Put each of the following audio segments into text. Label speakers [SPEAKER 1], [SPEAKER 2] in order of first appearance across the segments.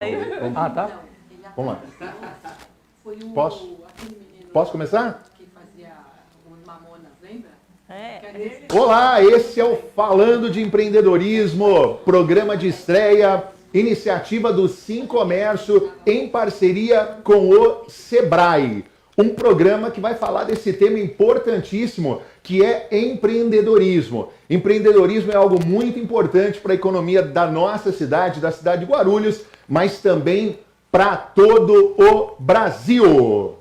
[SPEAKER 1] Ah, tá?
[SPEAKER 2] Vamos lá.
[SPEAKER 1] Posso? Posso começar?
[SPEAKER 2] Que fazia os Mamonas, lembra?
[SPEAKER 1] Olá, esse é o Falando de Empreendedorismo, programa de estreia, iniciativa do Sim Comércio em parceria com o Sebrae. Um programa que vai falar desse tema importantíssimo que é empreendedorismo. Empreendedorismo é algo muito importante para a economia da nossa cidade, da cidade de Guarulhos, mas também para todo o Brasil.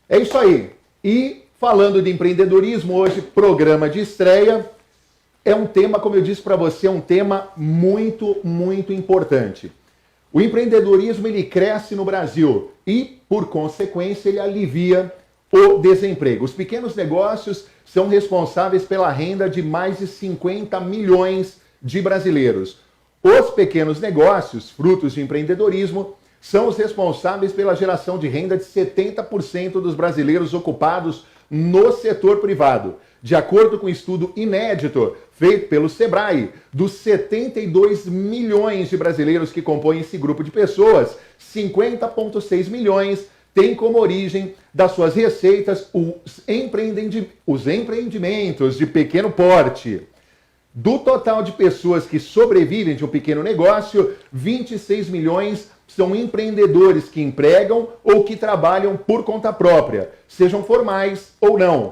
[SPEAKER 1] É isso aí. E falando de empreendedorismo, hoje, programa de estreia, é um tema, como eu disse para você, um tema muito, muito importante. O empreendedorismo, ele cresce no Brasil e, por consequência, ele alivia o desemprego. Os pequenos negócios são responsáveis pela renda de mais de 50 milhões de brasileiros. Os pequenos negócios, frutos de empreendedorismo, são os responsáveis pela geração de renda de 70% dos brasileiros ocupados no setor privado. De acordo com um estudo inédito feito pelo Sebrae, dos 72 milhões de brasileiros que compõem esse grupo de pessoas, 50,6 milhões têm como origem das suas receitas os empreendimentos de pequeno porte. Do total de pessoas que sobrevivem de um pequeno negócio, 26 milhões são empreendedores que empregam ou que trabalham por conta própria, sejam formais ou não.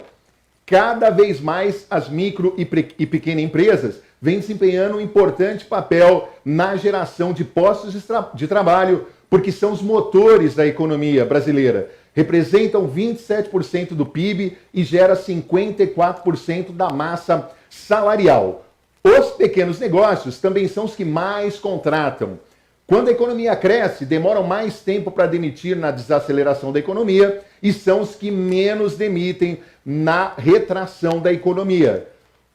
[SPEAKER 1] Cada vez mais as micro e pequenas empresas vêm desempenhando um importante papel na geração de postos de trabalho, porque são os motores da economia brasileira. Representam 27% do PIB e gera 54% da massa salarial. Os pequenos negócios também são os que mais contratam. Quando a economia cresce, demoram mais tempo para demitir na desaceleração da economia e são os que menos demitem na retração da economia.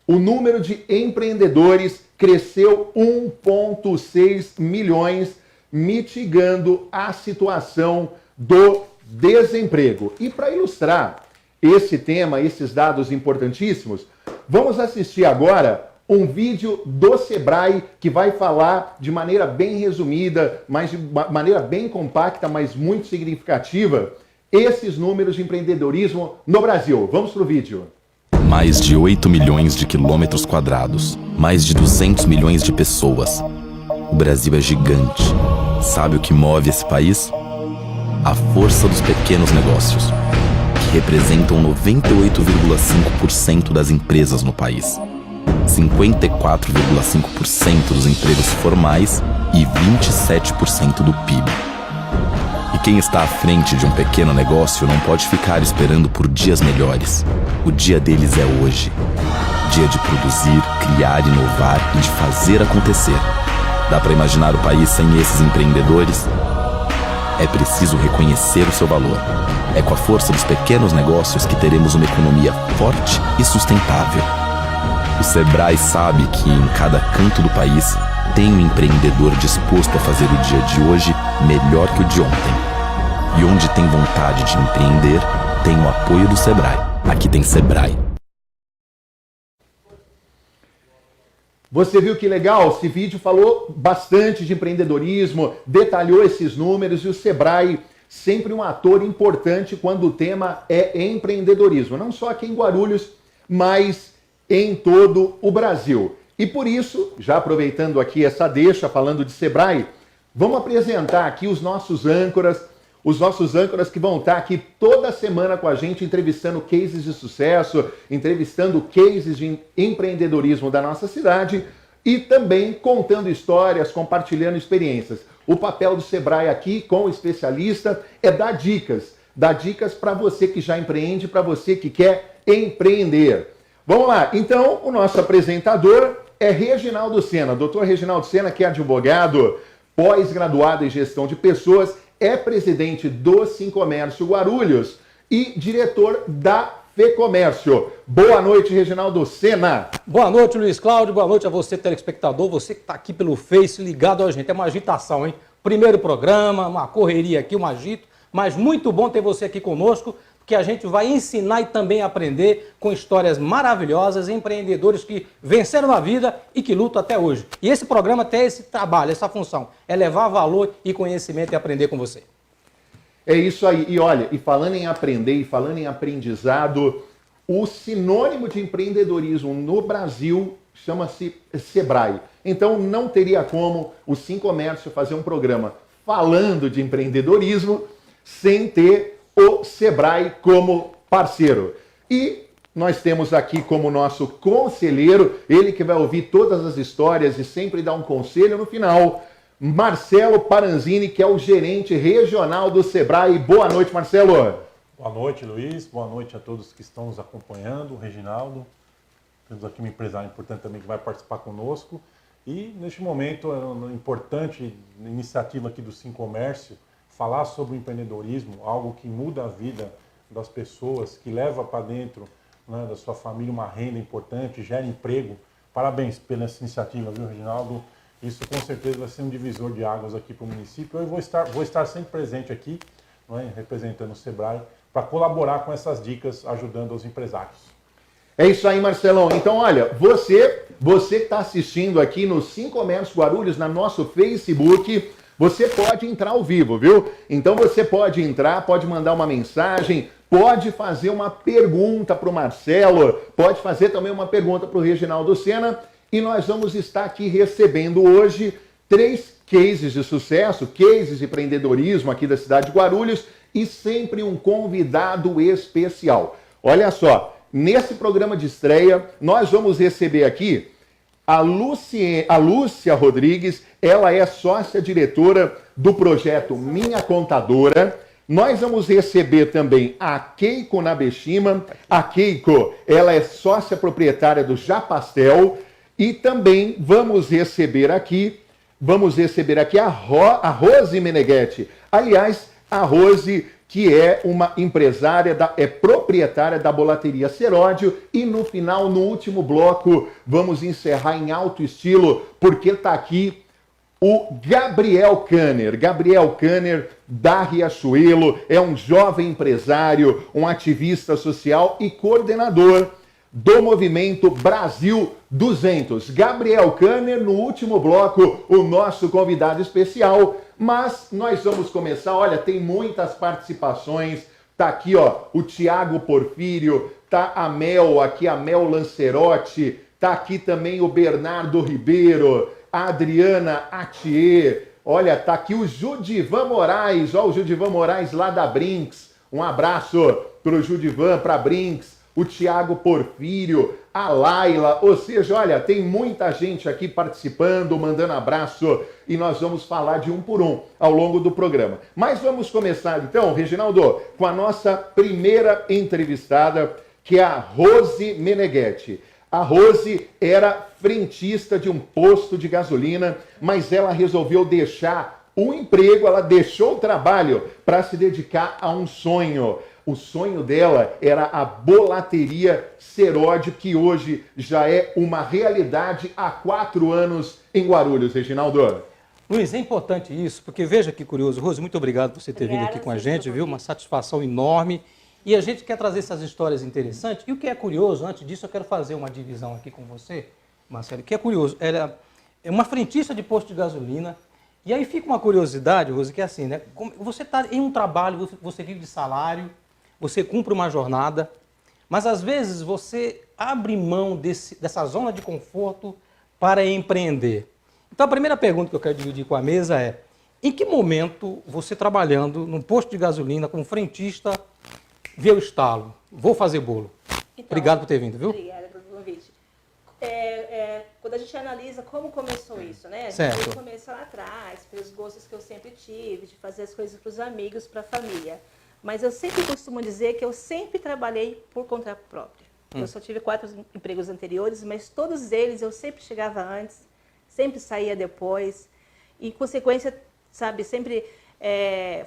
[SPEAKER 1] O número de empreendedores cresceu 1,6 milhões, mitigando a situação do desemprego. E para ilustrar esse tema, esses dados importantíssimos, vamos assistir agora um vídeo do Sebrae que vai falar de maneira bem resumida, mas de maneira bem compacta, mas muito significativa, esses números de empreendedorismo no Brasil. Vamos pro vídeo.
[SPEAKER 3] Mais de 8 milhões de quilômetros quadrados, mais de 200 milhões de pessoas. O Brasil é gigante. Sabe o que move esse país? A força dos pequenos negócios, que representam 98,5% das empresas no país. 54,5% dos empregos formais e 27% do PIB. E quem está à frente de um pequeno negócio não pode ficar esperando por dias melhores. O dia deles é hoje. Dia de produzir, criar, inovar e de fazer acontecer. Dá para imaginar o país sem esses empreendedores? É preciso reconhecer o seu valor. É com a força dos pequenos negócios que teremos uma economia forte e sustentável. O Sebrae sabe que em cada canto do país tem um empreendedor disposto a fazer o dia de hoje melhor que o de ontem. E onde tem vontade de empreender, tem o apoio do Sebrae. Aqui tem Sebrae.
[SPEAKER 1] Você viu que legal? Esse vídeo falou bastante de empreendedorismo, detalhou esses números e o Sebrae sempre um ator importante quando o tema é empreendedorismo. Não só aqui em Guarulhos, mas em todo o Brasil. E por isso, já aproveitando aqui essa deixa, falando de Sebrae, vamos apresentar aqui os nossos âncoras que vão estar aqui toda semana com a gente, entrevistando cases de sucesso, entrevistando cases de empreendedorismo da nossa cidade e também contando histórias, compartilhando experiências. O papel do Sebrae aqui, com o especialista, é dar dicas para você que já empreende, para você que quer empreender. Vamos lá, então o nosso apresentador é Reginaldo Sena, doutor Reginaldo Sena, que é advogado, pós-graduado em gestão de pessoas, é presidente do Sim Comércio Guarulhos e diretor da FEComércio. Boa noite, Reginaldo Sena.
[SPEAKER 4] Boa noite, Luiz Cláudio. Boa noite a você, telespectador. Você que está aqui pelo Face, ligado a gente. É uma agitação, hein? Primeiro programa, uma correria aqui, um agito. Mas muito bom ter você aqui conosco, porque a gente vai ensinar e também aprender com histórias maravilhosas, empreendedores que venceram na vida e que lutam até hoje. E esse programa tem esse trabalho, essa função, é levar valor e conhecimento e aprender com você.
[SPEAKER 1] É isso aí. E olha, e falando em aprender, e falando em aprendizado, o sinônimo de empreendedorismo no Brasil chama-se Sebrae. Então não teria como o FEComércio fazer um programa falando de empreendedorismo sem ter o Sebrae como parceiro. E nós temos aqui como nosso conselheiro, ele que vai ouvir todas as histórias e sempre dar um conselho no final, Marcelo Paranzini, que é o gerente regional do Sebrae. Boa noite, Marcelo.
[SPEAKER 5] Boa noite, Luiz. Boa noite a todos que estão nos acompanhando. Reginaldo, temos aqui uma empresária importante também que vai participar conosco. E neste momento é uma importante iniciativa aqui do FEComércio, falar sobre o empreendedorismo, algo que muda a vida das pessoas, que leva para dentro, né, da sua família uma renda importante, gera emprego. Parabéns pela essa iniciativa, viu, Reginaldo? Isso com certeza vai ser um divisor de águas aqui para o município. Eu vou estar sempre presente aqui, né, representando o Sebrae, para colaborar com essas dicas, ajudando os empresários.
[SPEAKER 1] É isso aí, Marcelão. Então, olha, você que está assistindo aqui no FEComércio Guarulhos, no nosso Facebook, você pode entrar ao vivo, viu? Então você pode entrar, pode mandar uma mensagem, pode fazer uma pergunta para o Marcelo, pode fazer também uma pergunta para o Reginaldo Sena, e nós vamos estar aqui recebendo hoje 3 cases de sucesso, cases de empreendedorismo aqui da cidade de Guarulhos, e sempre um convidado especial. Olha só, nesse programa de estreia, nós vamos receber aqui a Lúcia Rodrigues. Ela é sócia-diretora do projeto Minha Contadora. Nós vamos receber também a Keiko Nabeshima. A Keiko, ela é sócia proprietária do Japastel. E também vamos receber aqui a Rose Meneghetti. Aliás, a Rose, que é uma empresária, é proprietária da bolateria Seródio. E no final, no último bloco, vamos encerrar em alto estilo, porque está aqui o Gabriel Kanner. Gabriel Kanner, da Riachuelo, é um jovem empresário, um ativista social e coordenador do movimento Brasil 200. Gabriel Kanner, no último bloco, o nosso convidado especial. Mas nós vamos começar, olha, tem muitas participações. Tá aqui, ó, o Tiago Porfírio, tá a Mel Lancerotti, tá aqui também o Bernardo Ribeiro, a Adriana Atier, olha, tá aqui o Judivan Moraes, ó, o Judivan Moraes lá da Brinks. Um abraço pro Judivan, pra Brinks, o Tiago Porfírio, a Laila, ou seja, olha, tem muita gente aqui participando, mandando abraço, e nós vamos falar de um por um ao longo do programa. Mas vamos começar então, Reginaldo, com a nossa primeira entrevistada, que é a Rose Meneghetti. A Rose era frentista de um posto de gasolina, mas ela resolveu deixar o emprego, ela deixou o trabalho para se dedicar a um sonho. O sonho dela era a bolateria Seródio, que hoje já é uma realidade há 4 anos em Guarulhos, Reginaldo.
[SPEAKER 4] Luiz, é importante isso, porque veja que curioso. Rose, muito obrigado por você ter vindo aqui com a gente, viu? Uma satisfação enorme. E a gente quer trazer essas histórias interessantes. E o que é curioso, antes disso eu quero fazer uma divisão aqui com você, Marcelo. O que é curioso, ela é uma frentista de posto de gasolina. E aí fica uma curiosidade, Rose, que é assim, né? Você está em um trabalho, você vive de salário, você cumpre uma jornada, mas às vezes você abre mão dessa zona de conforto para empreender. Então a primeira pergunta que eu quero dividir com a mesa é: em que momento você trabalhando num posto de gasolina como frentista vê o estalo? Vou fazer bolo. Então, obrigado por ter vindo, viu?
[SPEAKER 6] Obrigada pelo convite. Quando a gente analisa como começou isso, né?
[SPEAKER 4] Certo.
[SPEAKER 6] Eu comecei lá atrás, pelos gostos que eu sempre tive, de fazer as coisas para os amigos, para a família. Mas eu sempre costumo dizer que eu sempre trabalhei por conta própria. Eu só tive 4 empregos anteriores, mas todos eles eu sempre chegava antes, sempre saía depois. E, em consequência, sabe, sempre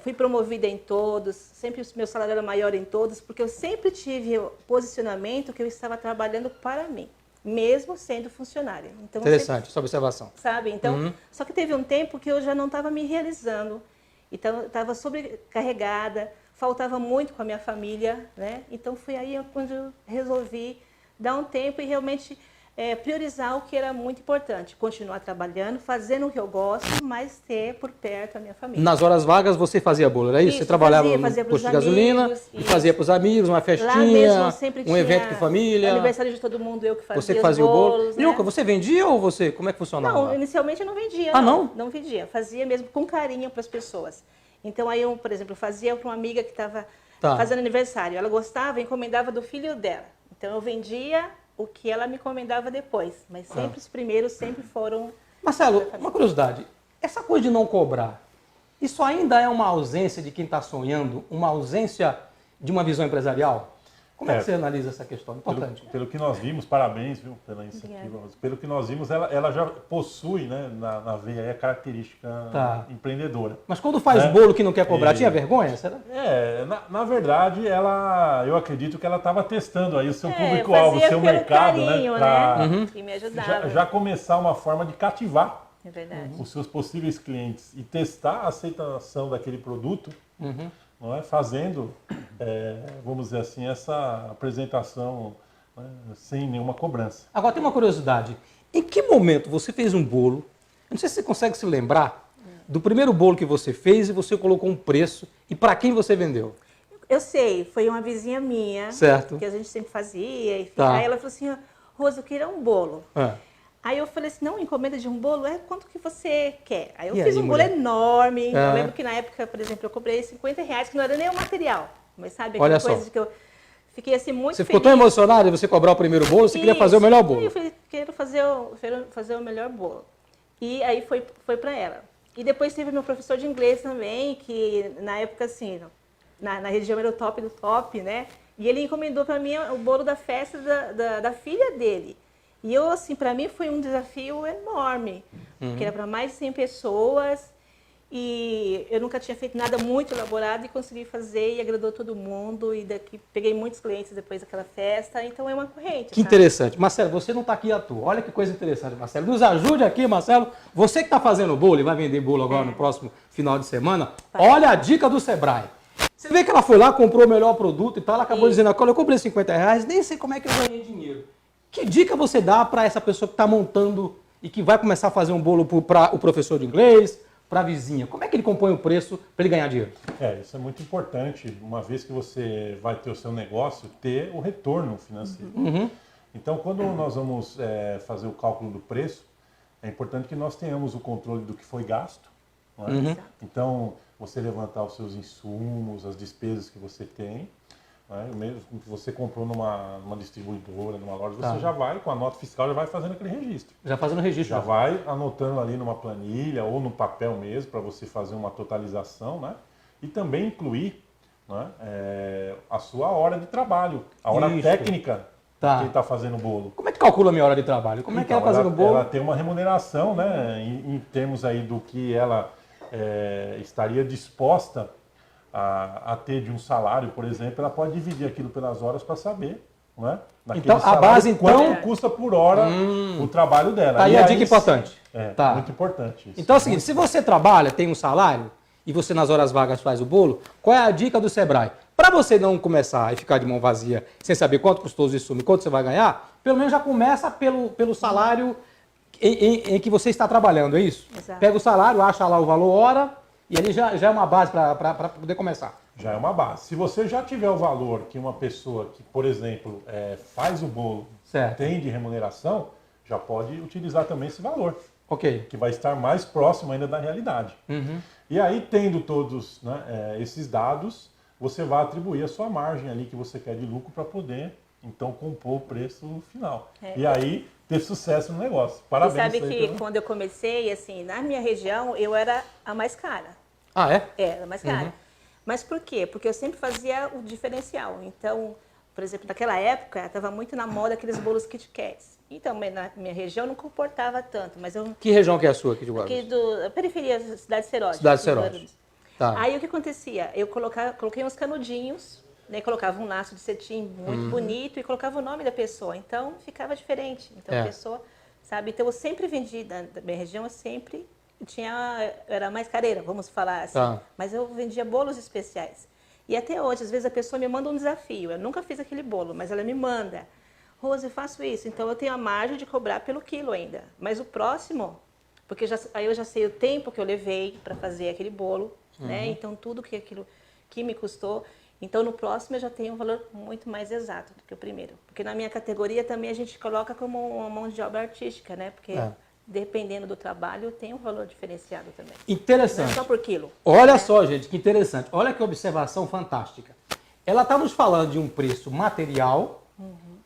[SPEAKER 6] Fui promovida em todos, sempre o meu salário era maior em todos, porque eu sempre tive o posicionamento que eu estava trabalhando para mim, mesmo sendo funcionária. Então,
[SPEAKER 4] Interessante, essa observação.
[SPEAKER 6] sabe? Então, só que teve um tempo que eu já não estava me realizando. Então, eu estava sobrecarregada, faltava muito com a minha família, né? Então, foi aí quando eu resolvi dar um tempo e realmente priorizar o que era muito importante. Continuar trabalhando, fazendo o que eu gosto, mas ter por perto a minha família.
[SPEAKER 4] Nas horas vagas você fazia bolo, era isso?
[SPEAKER 6] Isso,
[SPEAKER 4] Você trabalhava
[SPEAKER 6] fazia
[SPEAKER 4] no
[SPEAKER 6] pros
[SPEAKER 4] posto de gasolina
[SPEAKER 6] amigos,
[SPEAKER 4] e
[SPEAKER 6] isso.
[SPEAKER 4] fazia para os amigos, uma
[SPEAKER 6] Lá
[SPEAKER 4] festinha,
[SPEAKER 6] mesmo sempre
[SPEAKER 4] um
[SPEAKER 6] tinha
[SPEAKER 4] evento de família.
[SPEAKER 6] aniversário de todo mundo, eu que fazia
[SPEAKER 4] Você que fazia
[SPEAKER 6] os
[SPEAKER 4] o bolo.
[SPEAKER 6] bolos, né?
[SPEAKER 4] Nilka, você vendia ou você? Como é que funcionava?
[SPEAKER 6] Não,
[SPEAKER 4] lá?
[SPEAKER 6] inicialmente eu não vendia.
[SPEAKER 4] Ah, não?
[SPEAKER 6] Não vendia. Fazia mesmo com carinho para as pessoas. Então, aí eu, por exemplo, fazia para uma amiga que estava fazendo aniversário. Ela gostava, encomendava do filho dela. Então, eu vendia o que ela me encomendava depois. Mas sempre os primeiros sempre foram...
[SPEAKER 4] Marcelo, uma curiosidade. Essa coisa de não cobrar, isso ainda é uma ausência de quem está sonhando? Uma ausência de uma visão empresarial? Como é que você analisa essa questão? Importante.
[SPEAKER 5] Pelo que nós vimos, parabéns, viu, pela iniciativa. Pelo que nós vimos, ela já possui, né, na veia aí a característica empreendedora.
[SPEAKER 4] Mas quando faz bolo que não quer cobrar, tinha vergonha? Será?
[SPEAKER 5] Na verdade, eu acredito que ela estava testando aí o seu público-alvo, o seu mercado,
[SPEAKER 6] carinho,
[SPEAKER 5] né? Pra
[SPEAKER 6] que me ajudava.
[SPEAKER 5] já começar uma forma de cativar
[SPEAKER 6] É verdade.
[SPEAKER 5] os seus possíveis clientes e testar a aceitação daquele produto, não é? Fazendo, vamos dizer assim, essa apresentação, né, sem nenhuma cobrança.
[SPEAKER 4] Agora, tem uma curiosidade. Em que momento você fez um bolo? Eu não sei se você consegue se lembrar do primeiro bolo que você fez e você colocou um preço e para quem você vendeu.
[SPEAKER 6] Eu sei, foi uma vizinha minha,
[SPEAKER 4] Certo.
[SPEAKER 6] que a gente sempre fazia. Enfim.
[SPEAKER 4] Tá.
[SPEAKER 6] Aí ela falou assim, Rosa, eu queria um bolo.
[SPEAKER 4] É.
[SPEAKER 6] Aí eu falei assim, não, encomenda de um bolo, quanto que você quer? Aí eu
[SPEAKER 4] E
[SPEAKER 6] fiz
[SPEAKER 4] aí,
[SPEAKER 6] um
[SPEAKER 4] mulher?
[SPEAKER 6] bolo enorme.
[SPEAKER 4] É.
[SPEAKER 6] Eu lembro que na época, por exemplo, eu cobrei R$50, que não era nem o material. Mas sabe,
[SPEAKER 4] Olha
[SPEAKER 6] aquela
[SPEAKER 4] só.
[SPEAKER 6] coisa de que eu fiquei assim muito
[SPEAKER 4] Você ficou
[SPEAKER 6] feliz.
[SPEAKER 4] tão emocionado de você cobrar o primeiro bolo, você queria fazer o melhor bolo.
[SPEAKER 6] Aí eu falei, quero fazer o melhor bolo. E aí foi para ela. E depois teve meu professor de inglês também, que na época, assim, na região era o top do top, né? E ele encomendou para mim o bolo da festa da filha dele. E eu, assim, para mim foi um desafio enorme, porque era para mais de 100 pessoas e eu nunca tinha feito nada muito elaborado e consegui fazer e agradou todo mundo e daqui peguei muitos clientes depois daquela festa, então é uma corrente.
[SPEAKER 4] Que interessante. Marcelo, você não está aqui à toa. Olha que coisa interessante, Marcelo. Nos ajude aqui, Marcelo. Você que está fazendo bolo e vai vender bolo agora no próximo final de semana, olha a dica do Sebrae. Você vê que ela foi lá, comprou o melhor produto e tal, ela acabou dizendo, olha, eu comprei R$50, nem sei como é que eu ganhei dinheiro. Que dica você dá para essa pessoa que está montando e que vai começar a fazer um bolo para o professor de inglês, para a vizinha? Como é que ele compõe o preço para ele ganhar dinheiro?
[SPEAKER 5] Isso é muito importante, uma vez que você vai ter o seu negócio, ter o retorno financeiro. Então, quando nós vamos fazer o cálculo do preço, é importante que nós tenhamos o controle do que foi gasto. Não é? Então, você levantar os seus insumos, as despesas que você tem, mesmo que você comprou numa distribuidora, numa loja, você já vai, com a nota fiscal, já vai fazendo aquele registro.
[SPEAKER 4] Já fazendo registro.
[SPEAKER 5] Já vai anotando ali numa planilha ou no papel mesmo, para você fazer uma totalização, né? E também incluir, né, a sua hora de trabalho, a hora técnica que ele está fazendo o bolo.
[SPEAKER 4] Como é que calcula a minha hora de trabalho? Como é que ela fazendo o bolo?
[SPEAKER 5] Ela tem uma remuneração, né, em termos aí do que ela estaria disposta a ter de um salário, por exemplo, ela pode dividir aquilo pelas horas para saber, não é?
[SPEAKER 4] Então, a base,
[SPEAKER 5] quanto custa por hora o trabalho dela.
[SPEAKER 4] Tá aí a dica importante.
[SPEAKER 5] Muito importante isso.
[SPEAKER 4] Então é o seguinte, se você trabalha, tem um salário, e você nas horas vagas faz o bolo, qual é a dica do Sebrae? Para você não começar e ficar de mão vazia, sem saber quanto custou o insumo e quanto você vai ganhar, pelo menos já começa pelo salário em que você está trabalhando, é isso?
[SPEAKER 6] Exato.
[SPEAKER 4] Pega o salário, acha lá o valor hora, e ali já é uma base para poder começar.
[SPEAKER 5] Já é uma base. Se você já tiver o valor que uma pessoa que, por exemplo, faz o bolo tem de remuneração, já pode utilizar também esse valor.
[SPEAKER 4] Ok.
[SPEAKER 5] Que vai estar mais próximo ainda da realidade. E aí, tendo todos, né, esses dados, você vai atribuir a sua margem ali que você quer de lucro para poder, então, compor o preço final. E aí, ter sucesso no negócio. Parabéns.
[SPEAKER 6] Você sabe que quando eu comecei, assim, na minha região, eu era a mais cara.
[SPEAKER 4] Ah, é?
[SPEAKER 6] Era a mais cara. Mas por quê? Porque eu sempre fazia o diferencial. Então, por exemplo, naquela época, estava muito na moda aqueles bolos Kit Kats. Então, na minha região não comportava tanto, mas eu...
[SPEAKER 4] Que região que é a sua aqui de Guarulhos?
[SPEAKER 6] Aqui da periferia, Cidade Seródio.
[SPEAKER 4] Cidade Seródio. Tá.
[SPEAKER 6] Aí o que acontecia? Eu coloquei uns canudinhos, né? Colocava um laço de cetim muito bonito e colocava o nome da pessoa. Então ficava diferente. Então a pessoa, sabe? Então eu sempre vendi da minha região, eu sempre era mais careira, vamos falar assim.
[SPEAKER 4] Tá.
[SPEAKER 6] Mas eu vendia bolos especiais. E até hoje, às vezes a pessoa me manda um desafio. Eu nunca fiz aquele bolo, mas ela me manda. Rose, eu faço isso. Então eu tenho a margem de cobrar pelo quilo ainda. Mas o próximo, porque aí eu já sei o tempo que eu levei para fazer aquele bolo, né? Então tudo que aquilo que me custou. Então no próximo eu já tenho um valor muito mais exato do que o primeiro. Porque na minha categoria também a gente coloca como uma mão de obra artística, né? Porque dependendo do trabalho tem um valor diferenciado também.
[SPEAKER 4] Interessante.
[SPEAKER 6] Não é só por quilo.
[SPEAKER 4] Olha só, gente, que interessante. Olha que observação fantástica. Ela está nos falando de um preço material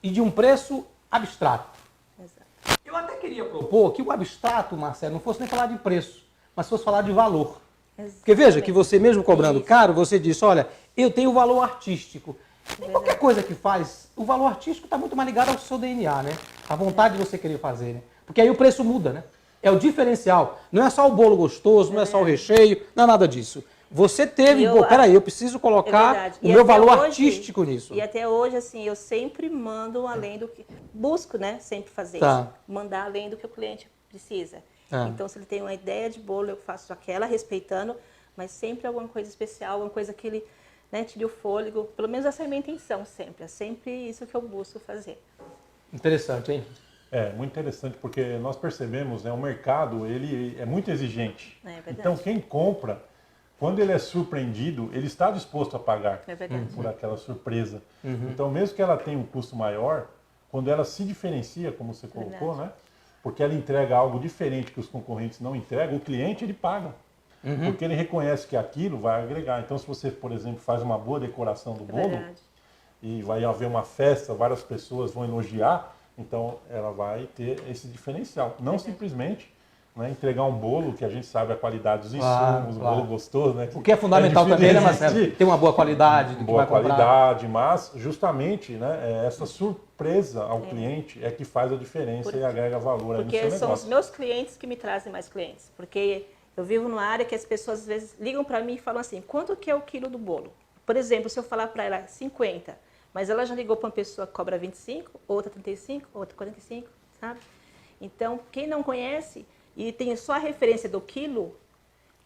[SPEAKER 4] e de um preço abstrato.
[SPEAKER 6] Exato.
[SPEAKER 4] Eu até queria propor que o abstrato, Marcelo, não fosse nem falar de preço, mas fosse falar de valor. Porque veja que você mesmo cobrando caro, você disse, olha, eu tenho o valor artístico. E qualquer coisa que faz, o valor artístico está muito mais ligado ao seu DNA, né? A vontade de você querer fazer, né? Porque aí o preço muda, né? É o diferencial. Não é só o bolo gostoso, não é só o recheio, não é nada disso. Você teve, peraí, eu preciso colocar o meu valor artístico nisso.
[SPEAKER 6] E até hoje, assim, eu sempre mando além do que... Busco, né? Sempre fazer
[SPEAKER 4] Tá.
[SPEAKER 6] isso. Mandar além do que o cliente precisa.
[SPEAKER 4] Tá.
[SPEAKER 6] Então, se ele tem uma ideia de bolo, eu faço aquela, respeitando, mas sempre alguma coisa especial, alguma coisa que ele, né, tire o fôlego. Pelo menos essa é a minha intenção sempre. É sempre isso que eu busco fazer.
[SPEAKER 4] Interessante, hein?
[SPEAKER 5] É, muito interessante, porque nós percebemos, né, o mercado, ele é muito exigente.
[SPEAKER 6] É verdade.
[SPEAKER 5] Então, quem compra, quando ele é surpreendido, ele está disposto a pagar
[SPEAKER 6] É verdade.
[SPEAKER 5] por aquela surpresa. Então, mesmo que ela tenha um custo maior, quando ela se diferencia, como você colocou, né, porque ela entrega algo diferente que os concorrentes não entregam, o cliente, ele paga. Porque ele reconhece que aquilo vai agregar. Então, se você, por exemplo, faz uma boa decoração do bolo,
[SPEAKER 6] Verdade.
[SPEAKER 5] e vai haver uma festa, várias pessoas vão elogiar, então ela vai ter esse diferencial. Não simplesmente, né, entregar um bolo que a gente sabe a qualidade dos insumos, um bolo gostoso, né?
[SPEAKER 4] O que é fundamental também, né, Marcelo? Ter uma boa qualidade do que
[SPEAKER 5] Boa
[SPEAKER 4] vai comprar.
[SPEAKER 5] qualidade, mas justamente, né, essa surpresa ao cliente é que faz a diferença e agrega valor aí no seu
[SPEAKER 6] Porque são os
[SPEAKER 5] negócio.
[SPEAKER 6] meus clientes que me trazem mais clientes. Porque eu vivo numa área que as pessoas às vezes ligam para mim e falam assim, quanto que é o quilo do bolo? Por exemplo, se eu falar para ela 50, mas ela já ligou para uma pessoa que cobra 25, outra 35, outra 45, sabe? Então, quem não conhece e tem só a referência do quilo,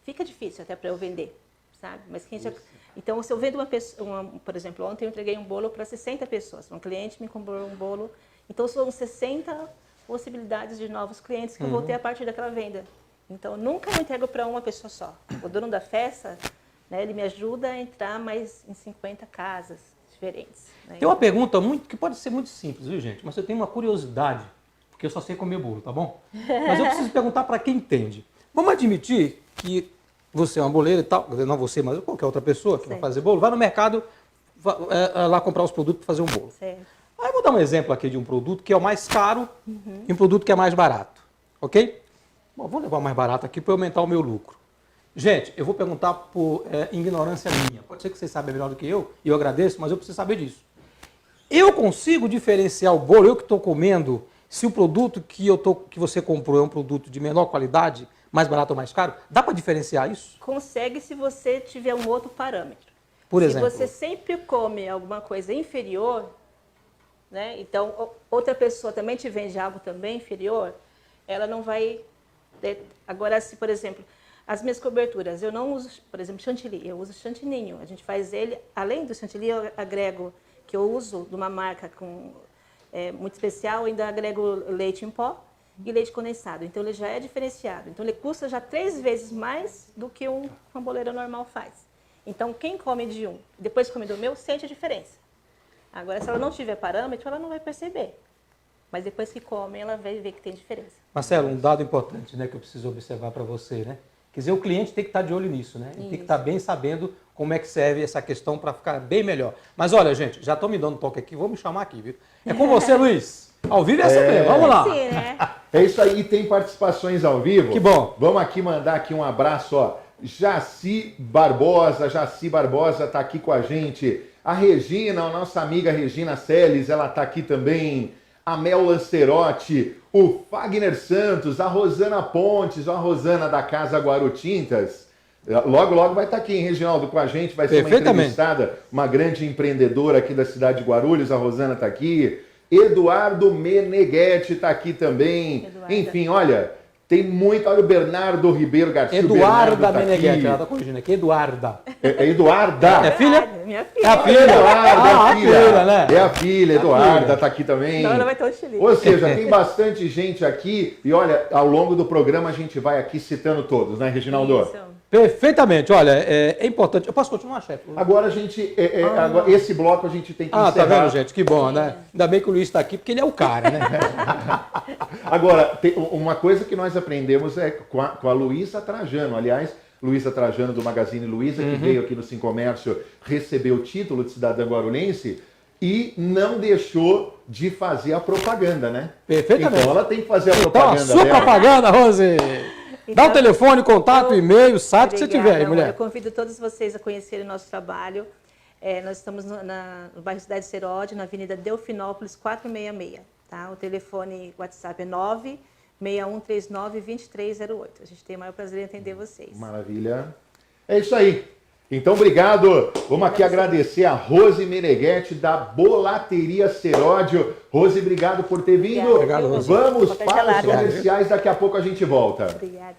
[SPEAKER 6] fica difícil até para eu vender, sabe? Mas quem já... Então, se eu vendo uma pessoa, por exemplo, ontem eu entreguei um bolo para 60 pessoas, um cliente me comprou um bolo, então são 60 possibilidades de novos clientes que eu vou ter a partir daquela venda. Então, nunca eu entrego para uma pessoa só. O dono da festa, né, ele me ajuda a entrar mais em 50 casas diferentes. Né?
[SPEAKER 4] Tem uma pergunta que pode ser muito simples, viu, gente? Mas eu tenho uma curiosidade, porque eu só sei comer bolo, tá bom? Mas eu preciso perguntar para quem entende. Vamos admitir que você é uma boleira e tal, não você, mas qualquer outra pessoa que vai fazer bolo, vai no mercado lá comprar os produtos para fazer um bolo.
[SPEAKER 6] Certo.
[SPEAKER 4] Aí eu vou dar um exemplo aqui de um produto que é o mais caro e um produto que é mais barato, ok? Bom, vou levar o mais barato aqui para aumentar o meu lucro. Gente, eu vou perguntar por ignorância minha. Pode ser que vocês saibam melhor do que eu, e eu agradeço, mas eu preciso saber disso. Eu consigo diferenciar o bolo, eu que estou comendo, se o produto que você comprou é um produto de menor qualidade, mais barato ou mais caro? Dá para diferenciar isso?
[SPEAKER 6] Consegue se você tiver um outro parâmetro.
[SPEAKER 4] Por exemplo?
[SPEAKER 6] Se você sempre come alguma coisa inferior, né? Então outra pessoa também te vende algo também inferior, ela não vai... Agora, se, por exemplo, as minhas coberturas, eu não uso, por exemplo, chantilly, eu uso chantininho. A gente faz ele, além do chantilly, eu agrego, que eu uso de uma marca muito especial, ainda agrego leite em pó e leite condensado. Então, ele já é diferenciado. Então, ele custa já 3 vezes mais do que uma boleira normal faz. Então, quem come de um, depois come do meu, sente a diferença. Agora, se ela não tiver parâmetro, ela não vai perceber. Mas depois que come, ela vai ver que tem diferença.
[SPEAKER 4] Marcelo, um dado importante, né, que eu preciso observar para você, né? Quer dizer, o cliente tem que estar de olho nisso, né? Ele tem que estar bem sabendo como é que serve essa questão para ficar bem melhor. Mas olha, gente, já estão me dando um toque aqui, vou me chamar aqui, viu? É com você, Luiz. Ao vivo é essa mesmo, vamos lá.
[SPEAKER 6] Sim, né?
[SPEAKER 1] É isso aí, tem participações ao vivo.
[SPEAKER 4] Que bom.
[SPEAKER 1] Vamos aqui mandar aqui um abraço, ó. Jaci Barbosa tá aqui com a gente. A Regina, a nossa amiga Regina Celes, ela tá aqui também. A Mel Lancerotti, o Fagner Santos, a Rosana Pontes, a Rosana da Casa Guarutintas. Logo, logo vai estar aqui, hein, Reginaldo, com a gente. Vai ser uma
[SPEAKER 4] Perfeitamente.
[SPEAKER 1] entrevistada, uma grande empreendedora aqui da cidade de Guarulhos. A Rosana está aqui. Eduardo Meneghetti está aqui também.
[SPEAKER 6] Eduarda.
[SPEAKER 1] Enfim, olha, tem muito. Olha o Bernardo Ribeiro Garcia.
[SPEAKER 4] Eduarda
[SPEAKER 1] o Bernardo tá
[SPEAKER 4] Meneghetti,
[SPEAKER 1] aqui.
[SPEAKER 4] ela está corrigindo aqui, Eduarda.
[SPEAKER 1] É Eduarda.
[SPEAKER 4] É filha?
[SPEAKER 6] Minha
[SPEAKER 4] É a
[SPEAKER 6] filha.
[SPEAKER 4] filha?
[SPEAKER 1] Eduarda,
[SPEAKER 4] Ah,
[SPEAKER 1] a filha.
[SPEAKER 4] né?
[SPEAKER 1] É a filha, Eduarda, está aqui também.
[SPEAKER 6] Não, ela vai ter um estilinho.
[SPEAKER 1] Ou seja, tem bastante gente aqui. E olha, ao longo do programa a gente vai aqui citando todos, né, Reginaldo?
[SPEAKER 6] Isso.
[SPEAKER 4] Perfeitamente. Olha, é importante. Eu posso continuar, chefe?
[SPEAKER 1] Agora a gente. Agora, esse bloco a gente tem que
[SPEAKER 4] Ah,
[SPEAKER 1] encerrar.
[SPEAKER 4] tá vendo, gente? Que bom, né? Ainda bem que o Luiz está aqui, porque ele é o cara, né?
[SPEAKER 1] Agora, uma coisa que nós aprendemos é com a Luísa Trajano. Aliás, Luísa Trajano do Magazine Luiza, que veio aqui no Sim Comércio receber o título de cidadã guarulhense e não deixou de fazer a propaganda, né?
[SPEAKER 4] Perfeitamente.
[SPEAKER 1] Então ela tem que fazer a
[SPEAKER 4] Então, a
[SPEAKER 1] propaganda
[SPEAKER 4] sua
[SPEAKER 1] dela.
[SPEAKER 4] propaganda, Rose. Dá o telefone, contato, e-mail, site, que você
[SPEAKER 6] Obrigada,
[SPEAKER 4] tiver aí,
[SPEAKER 6] amor.
[SPEAKER 4] mulher.
[SPEAKER 6] Eu convido todos vocês a conhecerem o nosso trabalho. Nós estamos no bairro Cidade Serode, na Avenida Delfinópolis, 466. Tá? O telefone WhatsApp é 96139-2308. A gente tem o maior prazer em atender vocês.
[SPEAKER 1] Maravilha. É isso aí. Então, obrigado. Vamos aqui agradecer a Rose Meneghetti, da Bolateria Seródio. Rose, obrigado por ter vindo.
[SPEAKER 6] Obrigado, Rose.
[SPEAKER 1] Vamos
[SPEAKER 6] Boa tarde,
[SPEAKER 1] para os
[SPEAKER 6] gelada.
[SPEAKER 1] comerciais, daqui a pouco a gente volta.
[SPEAKER 6] Obrigada.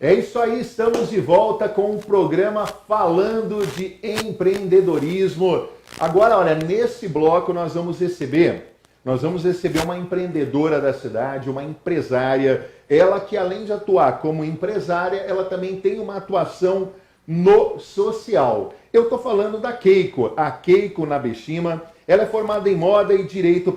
[SPEAKER 1] É isso aí, estamos de volta com o programa falando de empreendedorismo. Agora, olha, nesse bloco nós vamos receber uma empreendedora da cidade, uma empresária. Ela que além de atuar como empresária, ela também tem uma atuação no social. Eu estou falando da Keiko, a Keiko Nabeshima. Ela é formada em moda e direito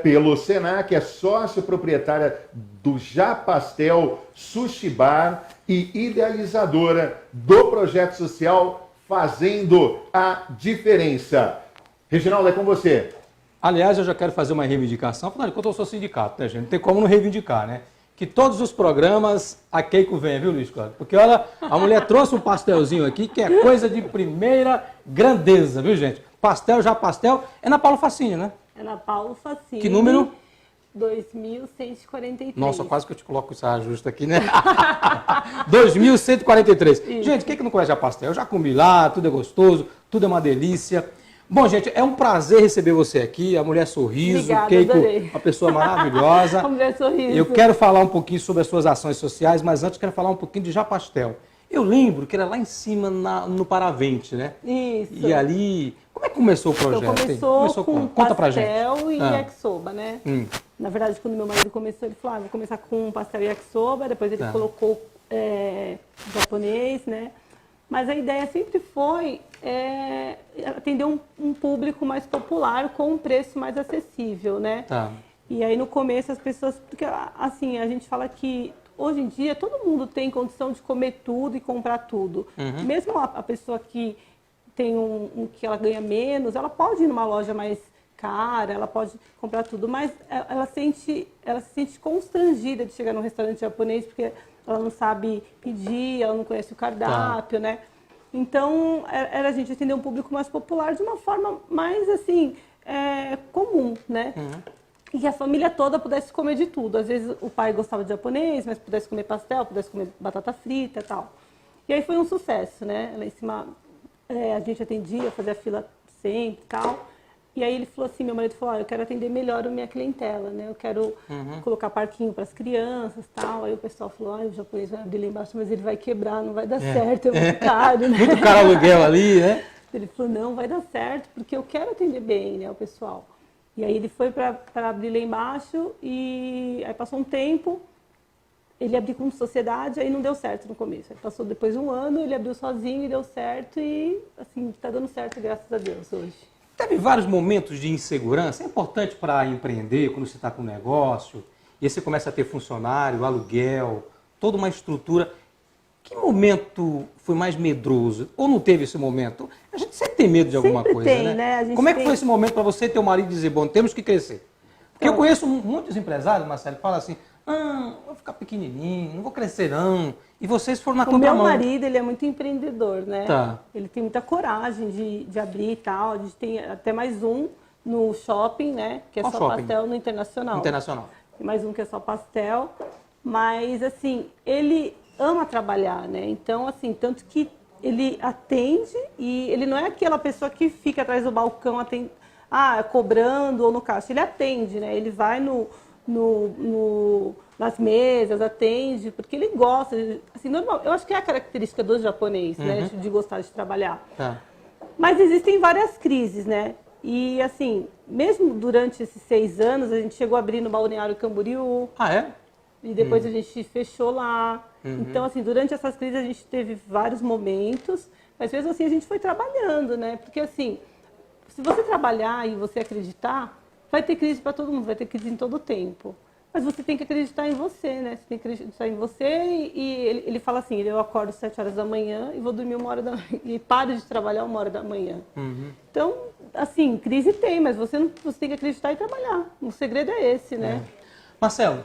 [SPEAKER 1] pelo Senac, é sócio proprietária do Já Pastel Sushi Bar e idealizadora do projeto social Fazendo a Diferença. Reginaldo, é com você.
[SPEAKER 4] Aliás, eu já quero fazer uma reivindicação, afinal de contas eu sou sindicato, né, gente? Não tem como não reivindicar, né? Que todos os programas a Keiko venha, viu, Luiz Cláudio? Porque, olha, a mulher trouxe um pastelzinho aqui que é coisa de primeira grandeza, viu, gente? Pastel, Já Pastel, é na Paulo Facini, né?
[SPEAKER 7] É na Paulo Facini.
[SPEAKER 4] Que número?
[SPEAKER 7] 2143.
[SPEAKER 4] Nossa, quase que eu te coloco isso justo aqui, né? 2143.
[SPEAKER 7] Isso.
[SPEAKER 4] Gente, quem que não conhece Já Pastel? Eu já comi lá, tudo é gostoso, tudo é uma delícia. Bom, gente, é um prazer receber você aqui, a Mulher Sorriso.
[SPEAKER 7] Obrigada,
[SPEAKER 4] Keiko,
[SPEAKER 7] adorei.
[SPEAKER 4] uma pessoa maravilhosa.
[SPEAKER 7] A Mulher Sorriso.
[SPEAKER 4] Eu quero falar um pouquinho sobre as suas ações sociais, mas antes quero falar um pouquinho de Já Pastel. Eu lembro que era lá em cima, no Paravente, né?
[SPEAKER 7] Isso.
[SPEAKER 4] E ali, como é que começou o projeto?
[SPEAKER 7] Então, começou com
[SPEAKER 4] Conta pra gente.
[SPEAKER 7] pastel e yakisoba, né? Na verdade, quando meu marido começou, ele falou, vou começar com pastel e yakisoba, depois ele colocou japonês, né? Mas a ideia sempre foi atender um público mais popular com um preço mais acessível, né?
[SPEAKER 4] Tá.
[SPEAKER 7] E aí no começo as pessoas, porque assim, a gente fala que hoje em dia todo mundo tem condição de comer tudo e comprar tudo. Mesmo a pessoa que tem que ela ganha menos, ela pode ir numa loja mais cara, ela pode comprar tudo, mas ela se sente constrangida de chegar num restaurante japonês porque ela não sabe pedir, ela não conhece o cardápio, né? Então, era a gente atender um público mais popular de uma forma mais, assim, comum, né? E que a família toda pudesse comer de tudo. Às vezes o pai gostava de japonês, mas pudesse comer pastel, pudesse comer batata frita e tal. E aí foi um sucesso, né? Lá em cima a gente atendia, fazia fila sempre e tal. E aí ele falou assim, meu marido falou, eu quero atender melhor a minha clientela, né? Eu quero colocar parquinho para as crianças e tal. Aí o pessoal falou, o japonês vai abrir lá embaixo, mas ele vai quebrar, não vai dar certo, é muito caro, né?
[SPEAKER 4] Muito caro aluguel ali, né?
[SPEAKER 7] Ele falou, não, vai dar certo, porque eu quero atender bem, né, o pessoal. E aí ele foi para abrir lá embaixo e aí passou um tempo, ele abriu como sociedade, aí não deu certo no começo. Aí passou depois de um ano, ele abriu sozinho e deu certo e, assim, está dando certo, graças a Deus, hoje.
[SPEAKER 4] Teve vários momentos de insegurança. É importante para empreender, quando você está com um negócio, e aí você começa a ter funcionário, aluguel, toda uma estrutura. Que momento foi mais medroso? Ou não teve esse momento? A gente sempre tem medo de alguma
[SPEAKER 7] Sempre
[SPEAKER 4] coisa,
[SPEAKER 7] tem,
[SPEAKER 4] né?
[SPEAKER 7] né? A gente
[SPEAKER 4] Como é que
[SPEAKER 7] tem.
[SPEAKER 4] foi esse momento para você e teu marido dizer, bom, temos que crescer? Porque
[SPEAKER 7] Então,
[SPEAKER 4] eu conheço muitos empresários, Marcelo, que falam assim, vou ficar pequenininho, não vou crescer não. E vocês foram na
[SPEAKER 7] o meu
[SPEAKER 4] contramão.
[SPEAKER 7] marido, ele é muito empreendedor, né?
[SPEAKER 4] Tá.
[SPEAKER 7] Ele tem muita coragem de abrir e tal. A gente tem até mais um no shopping, né? Que é
[SPEAKER 4] Qual
[SPEAKER 7] só
[SPEAKER 4] shopping?
[SPEAKER 7] pastel no Internacional.
[SPEAKER 4] Internacional.
[SPEAKER 7] Tem mais um que é só pastel. Mas, assim, ele ama trabalhar, né? Então, assim, tanto que ele atende e ele não é aquela pessoa que fica atrás do balcão cobrando ou no caixa. Ele atende, né? Ele vai nas mesas, atende, porque ele gosta. Assim, normal, eu acho que é a característica do japonês, né? De gostar de trabalhar.
[SPEAKER 4] Tá.
[SPEAKER 7] Mas existem várias crises, né? E, assim, mesmo durante esses 6 anos, a gente chegou a abrir no Balneário Camboriú.
[SPEAKER 4] Ah, é?
[SPEAKER 7] E depois a gente fechou lá. Então, assim, durante essas crises a gente teve vários momentos, mas mesmo assim a gente foi trabalhando, né? Porque, assim, se você trabalhar e você acreditar, vai ter crise para todo mundo, vai ter crise em todo o tempo. Mas você tem que acreditar em você, né? Você tem que acreditar em você e ele fala assim, eu acordo às 7 horas da manhã e vou dormir 1 hora da manhã. E paro de trabalhar 1 hora da manhã. Então, assim, crise tem, mas você tem que acreditar e trabalhar. O segredo é esse, né?
[SPEAKER 4] Marcelo,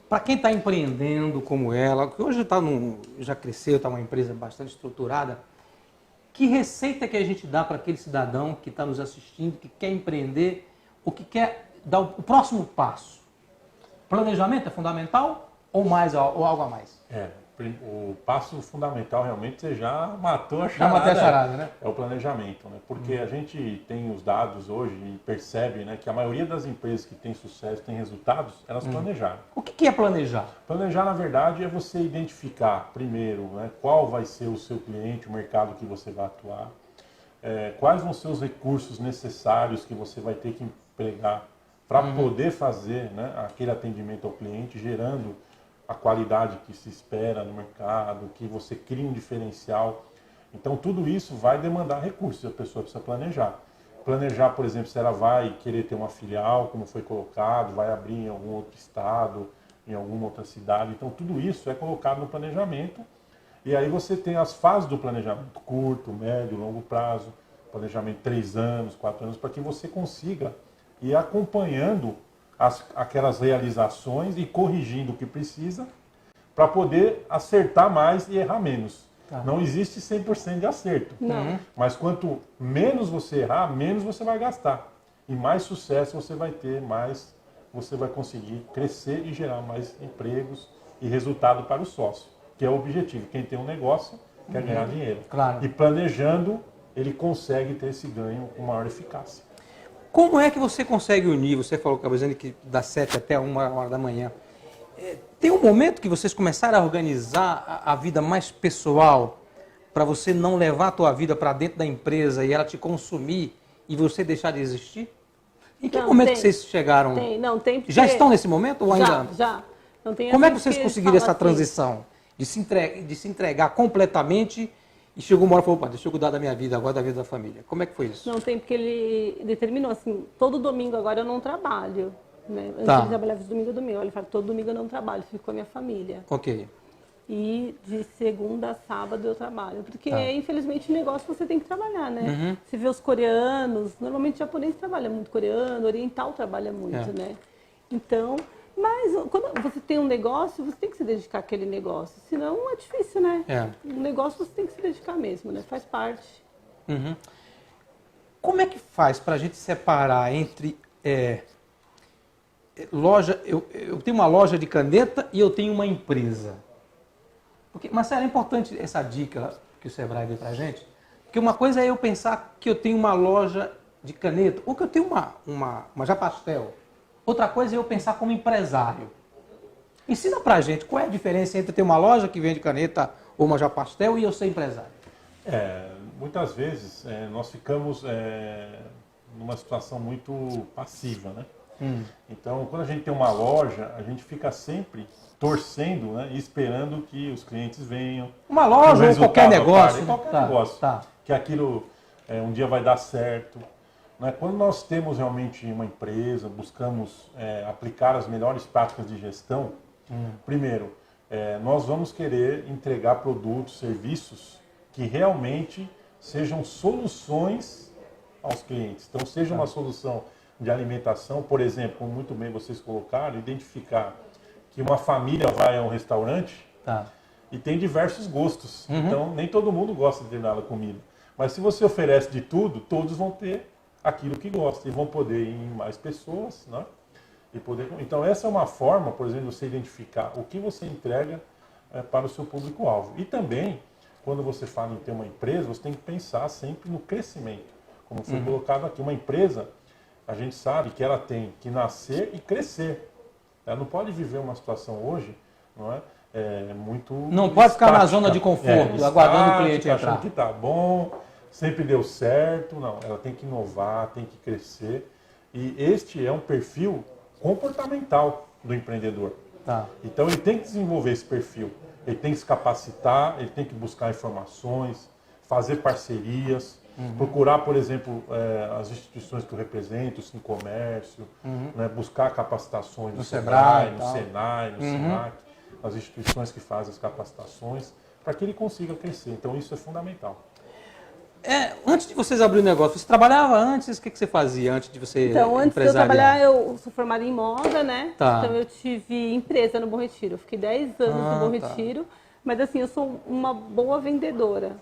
[SPEAKER 4] para quem está empreendendo como ela, que hoje já cresceu, está uma empresa bastante estruturada, que receita que a gente dá para aquele cidadão que está nos assistindo, que quer empreender, ou que quer dar o próximo passo? Planejamento é fundamental ou algo a mais?
[SPEAKER 5] o passo fundamental realmente você já matou a
[SPEAKER 4] Já
[SPEAKER 5] charada.
[SPEAKER 4] matei a charada, né?
[SPEAKER 5] É o planejamento, né? Porque a gente tem os dados hoje e percebe, né, que a maioria das empresas que tem sucesso, tem resultados, elas planejaram.
[SPEAKER 4] O que é planejar?
[SPEAKER 5] Planejar, na verdade, é você identificar primeiro, né, qual vai ser o seu cliente, o mercado que você vai atuar, quais vão ser os recursos necessários que você vai ter que empregar para poder fazer, né, aquele atendimento ao cliente, gerando a qualidade que se espera no mercado, que você cria um diferencial. Então, tudo isso vai demandar recursos, a pessoa precisa planejar. Planejar, por exemplo, se ela vai querer ter uma filial, como foi colocado, vai abrir em algum outro estado, em alguma outra cidade. Então, tudo isso é colocado no planejamento. E aí você tem as fases do planejamento, curto, médio, longo prazo, planejamento 3 anos, 4 anos, para que você consiga ir acompanhando aquelas realizações e corrigindo o que precisa para poder acertar mais e errar menos.
[SPEAKER 4] Tá.
[SPEAKER 5] Não existe 100% de acerto.
[SPEAKER 7] Não.
[SPEAKER 5] Mas quanto menos você errar, menos você vai gastar. E mais sucesso você vai ter, mais você vai conseguir crescer e gerar mais empregos e resultado para o sócio, que é o objetivo. Quem tem um negócio quer ganhar dinheiro.
[SPEAKER 4] Claro.
[SPEAKER 5] E planejando, ele consegue ter esse ganho com maior eficácia.
[SPEAKER 4] Como é que você consegue unir? Você falou, Cabezani, que das 7 até 1h da manhã. Tem um momento que vocês começaram a organizar a vida mais pessoal para você não levar a tua vida para dentro da empresa e ela te consumir e você deixar de existir? Em que
[SPEAKER 7] Não,
[SPEAKER 4] momento
[SPEAKER 7] tem.
[SPEAKER 4] que vocês chegaram?
[SPEAKER 7] Não tem porque...
[SPEAKER 4] Já estão nesse momento ou ainda?
[SPEAKER 7] Já. Não tem
[SPEAKER 4] Como é
[SPEAKER 7] assim
[SPEAKER 4] que vocês
[SPEAKER 7] porque
[SPEAKER 4] conseguiram
[SPEAKER 7] fala
[SPEAKER 4] essa transição? De se entregar completamente e chegou uma hora e falou, opa, deixa eu cuidar da minha vida, agora da vida da família. Como é que foi isso?
[SPEAKER 7] Não tem porque ele determinou assim, todo domingo agora eu não trabalho. Né? Antes
[SPEAKER 4] Tá.
[SPEAKER 7] ele trabalhava de domingo a domingo. Ele fala, todo domingo eu não trabalho, fico com a minha família.
[SPEAKER 4] Ok.
[SPEAKER 7] E de segunda a sábado eu trabalho. Porque,
[SPEAKER 4] Tá.
[SPEAKER 7] infelizmente, o negócio você tem que trabalhar, né? Você vê os coreanos, normalmente japonês trabalha muito, coreano, oriental trabalha muito, né? Então, mas quando você tem um negócio, você tem que se dedicar àquele negócio. Senão é difícil, né? Um negócio você tem que se dedicar mesmo, né? Faz parte.
[SPEAKER 4] Como é que faz para a gente separar entre loja... Eu tenho uma loja de caneta e eu tenho uma empresa. Porque, Marcelo, é importante essa dica que o Sebrae deu para a gente, porque uma coisa é eu pensar que eu tenho uma loja de caneta ou que eu tenho uma Japastel. Outra coisa é eu pensar como empresário. Ensina pra gente qual é a diferença entre ter uma loja que vende caneta ou uma Japastel e eu ser empresário.
[SPEAKER 5] Muitas vezes nós ficamos numa situação muito passiva, né? Então, quando a gente tem uma loja, a gente fica sempre torcendo, né, e esperando que os clientes venham.
[SPEAKER 4] Uma loja ou qualquer negócio.
[SPEAKER 5] Qualquer negócio. Que aquilo um dia vai dar certo. Né? Quando nós temos realmente uma empresa, buscamos aplicar as melhores práticas de gestão, primeiro, nós vamos querer entregar produtos, serviços que realmente sejam soluções aos clientes. Então, seja uma solução de alimentação, por exemplo, como muito bem vocês colocaram, identificar que uma família vai a um restaurante e tem diversos gostos. Então, nem todo mundo gosta de determinada comida. Mas se você oferece de tudo, todos vão ter aquilo que gostam e vão poder ir em mais pessoas, né? Então, essa é uma forma, por exemplo, de você identificar o que você entrega para o seu público-alvo. E também, quando você fala em ter uma empresa, você tem que pensar sempre no crescimento. Como foi colocado aqui, uma empresa, a gente sabe que ela tem que nascer e crescer. Ela não pode viver uma situação hoje, não é? Muito
[SPEAKER 4] Não pode ficar na zona de conforto, aguardando o cliente entrar.
[SPEAKER 5] Achando que tá bom, sempre deu certo. Não, ela tem que inovar, tem que crescer. E este é um perfil comportamental do empreendedor. Então ele tem que desenvolver esse perfil. Ele tem que se capacitar, ele tem que buscar informações, fazer parcerias, procurar, por exemplo, as instituições que eu represento, o Sincomércio, né, buscar capacitações no Sebrae, no Senai, no Senac, as instituições que fazem as capacitações, para que ele consiga crescer. Então isso é fundamental.
[SPEAKER 4] Antes de vocês abrirem o negócio, você trabalhava antes? O que você fazia antes de você
[SPEAKER 7] Então, antes de eu
[SPEAKER 4] empresariar?
[SPEAKER 7] trabalhar, eu sou formada em moda, né?
[SPEAKER 4] Tá.
[SPEAKER 7] Então, eu tive empresa no Bom Retiro. Eu fiquei 10 anos no Bom Retiro. Mas, assim, eu sou uma boa vendedora.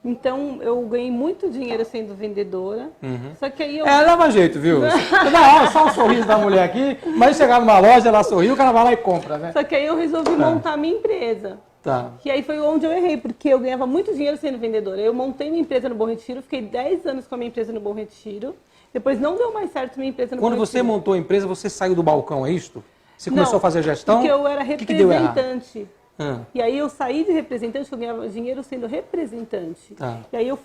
[SPEAKER 7] Então, eu ganhei muito dinheiro sendo vendedora. Só que aí eu...
[SPEAKER 4] leva jeito, viu? Na hora, só um sorriso da mulher aqui, mas chegar numa loja, ela sorriu, o cara vai lá e compra, né?
[SPEAKER 7] Só que aí eu resolvi montar minha empresa.
[SPEAKER 4] Tá.
[SPEAKER 7] E aí foi onde eu errei, porque eu ganhava muito dinheiro sendo vendedora. Eu montei minha empresa no Bom Retiro, fiquei 10 anos com a minha empresa no Bom Retiro. Depois não deu mais certo minha empresa no
[SPEAKER 4] Quando
[SPEAKER 7] Bom
[SPEAKER 4] você
[SPEAKER 7] Retiro.
[SPEAKER 4] montou a empresa, você saiu do balcão, é isto? Você começou a fazer a gestão?
[SPEAKER 7] Porque eu era
[SPEAKER 4] O que deu errado?
[SPEAKER 7] representante.
[SPEAKER 4] E
[SPEAKER 7] aí eu saí de representante, eu ganhava dinheiro sendo representante.
[SPEAKER 4] Tá.
[SPEAKER 7] E aí eu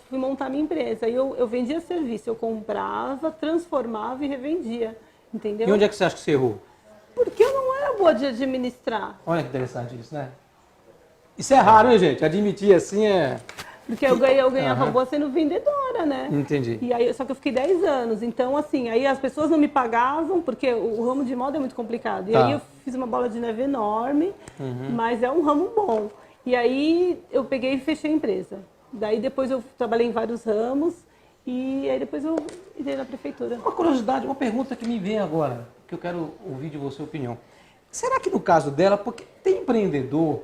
[SPEAKER 7] fui montar minha empresa. Aí eu vendia serviço, eu comprava, transformava e revendia. Entendeu?
[SPEAKER 4] E onde é que você acha que você errou?
[SPEAKER 7] Porque eu não era boa de administrar.
[SPEAKER 4] Olha que interessante isso, né? Isso é raro, hein, gente? Admitir assim é...
[SPEAKER 7] Porque eu ganhava boa sendo vendedora, né?
[SPEAKER 4] Entendi.
[SPEAKER 7] E aí, só que eu fiquei 10 anos. Então, assim, aí as pessoas não me pagavam, porque o ramo de moda é muito complicado. E
[SPEAKER 4] Tá.
[SPEAKER 7] aí eu fiz uma bola de neve enorme, mas é um ramo bom. E aí eu peguei e fechei a empresa. Daí depois eu trabalhei em vários ramos e aí depois eu entrei na prefeitura.
[SPEAKER 4] Uma curiosidade, uma pergunta que me vem agora, que eu quero ouvir de você a opinião. Será que no caso dela, porque tem empreendedor,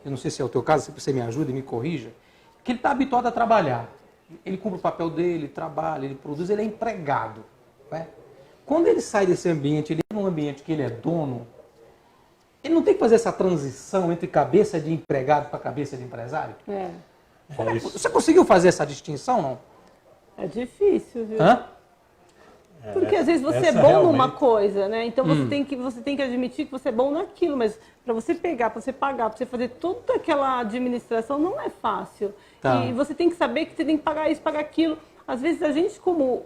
[SPEAKER 4] eu não sei se é o teu caso, se você me ajuda e me corrija, que ele está habituado a trabalhar. Ele cumpre o papel dele, trabalha, ele produz, ele é empregado. Né? Quando ele sai desse ambiente, ele é num ambiente que ele é dono, ele não tem que fazer essa transição entre cabeça de empregado para cabeça de empresário?
[SPEAKER 7] É.
[SPEAKER 4] Você conseguiu fazer essa distinção, não?
[SPEAKER 7] É difícil, viu?
[SPEAKER 4] Hã?
[SPEAKER 7] Porque às vezes você é
[SPEAKER 5] essa
[SPEAKER 7] bom
[SPEAKER 5] realmente-
[SPEAKER 7] numa coisa, né? Então você tem que admitir que você é bom naquilo, mas para você pegar, para você pagar, para você fazer toda aquela administração não é fácil.
[SPEAKER 4] Tá.
[SPEAKER 7] E você tem que saber que você tem que pagar isso, pagar aquilo. Às vezes a gente como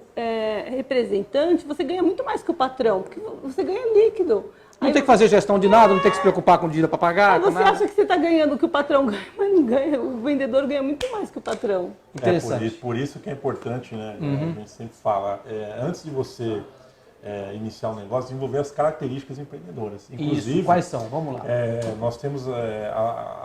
[SPEAKER 7] representante, você ganha muito mais que o patrão, porque você ganha líquido.
[SPEAKER 4] Não
[SPEAKER 7] Aí
[SPEAKER 4] tem que fazer gestão de nada, não tem que se preocupar com dívida para pagar,
[SPEAKER 7] Aí
[SPEAKER 4] com
[SPEAKER 7] você
[SPEAKER 4] nada.
[SPEAKER 7] acha que você está ganhando o que o patrão ganha, mas não ganha. O vendedor ganha muito mais que o patrão.
[SPEAKER 4] Interessante.
[SPEAKER 5] Por isso que é importante, né? A gente sempre fala, antes de você iniciar um negócio, desenvolver as características empreendedoras. Inclusive,
[SPEAKER 4] Isso, quais são? Vamos lá.
[SPEAKER 5] nós temos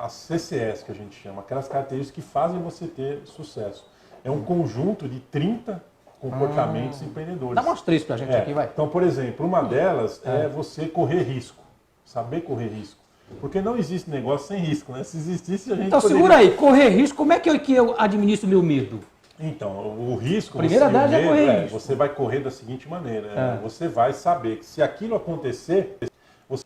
[SPEAKER 5] as CCS, que a gente chama, aquelas características que fazem você ter sucesso. É um conjunto de 30 comportamentos empreendedores.
[SPEAKER 4] Dá umas 3 pra gente aqui, vai.
[SPEAKER 5] Então, por exemplo, uma delas é você correr risco, saber correr risco. Porque não existe negócio sem risco, né? Se existisse, a gente
[SPEAKER 4] Então,
[SPEAKER 5] poderia...
[SPEAKER 4] segura aí, correr risco, como é que eu administro meu medo?
[SPEAKER 5] Então, o risco...
[SPEAKER 4] Primeira
[SPEAKER 5] o
[SPEAKER 4] verdade é
[SPEAKER 5] medo,
[SPEAKER 4] correr risco.
[SPEAKER 5] Você vai correr da seguinte maneira. Você vai saber que se aquilo acontecer,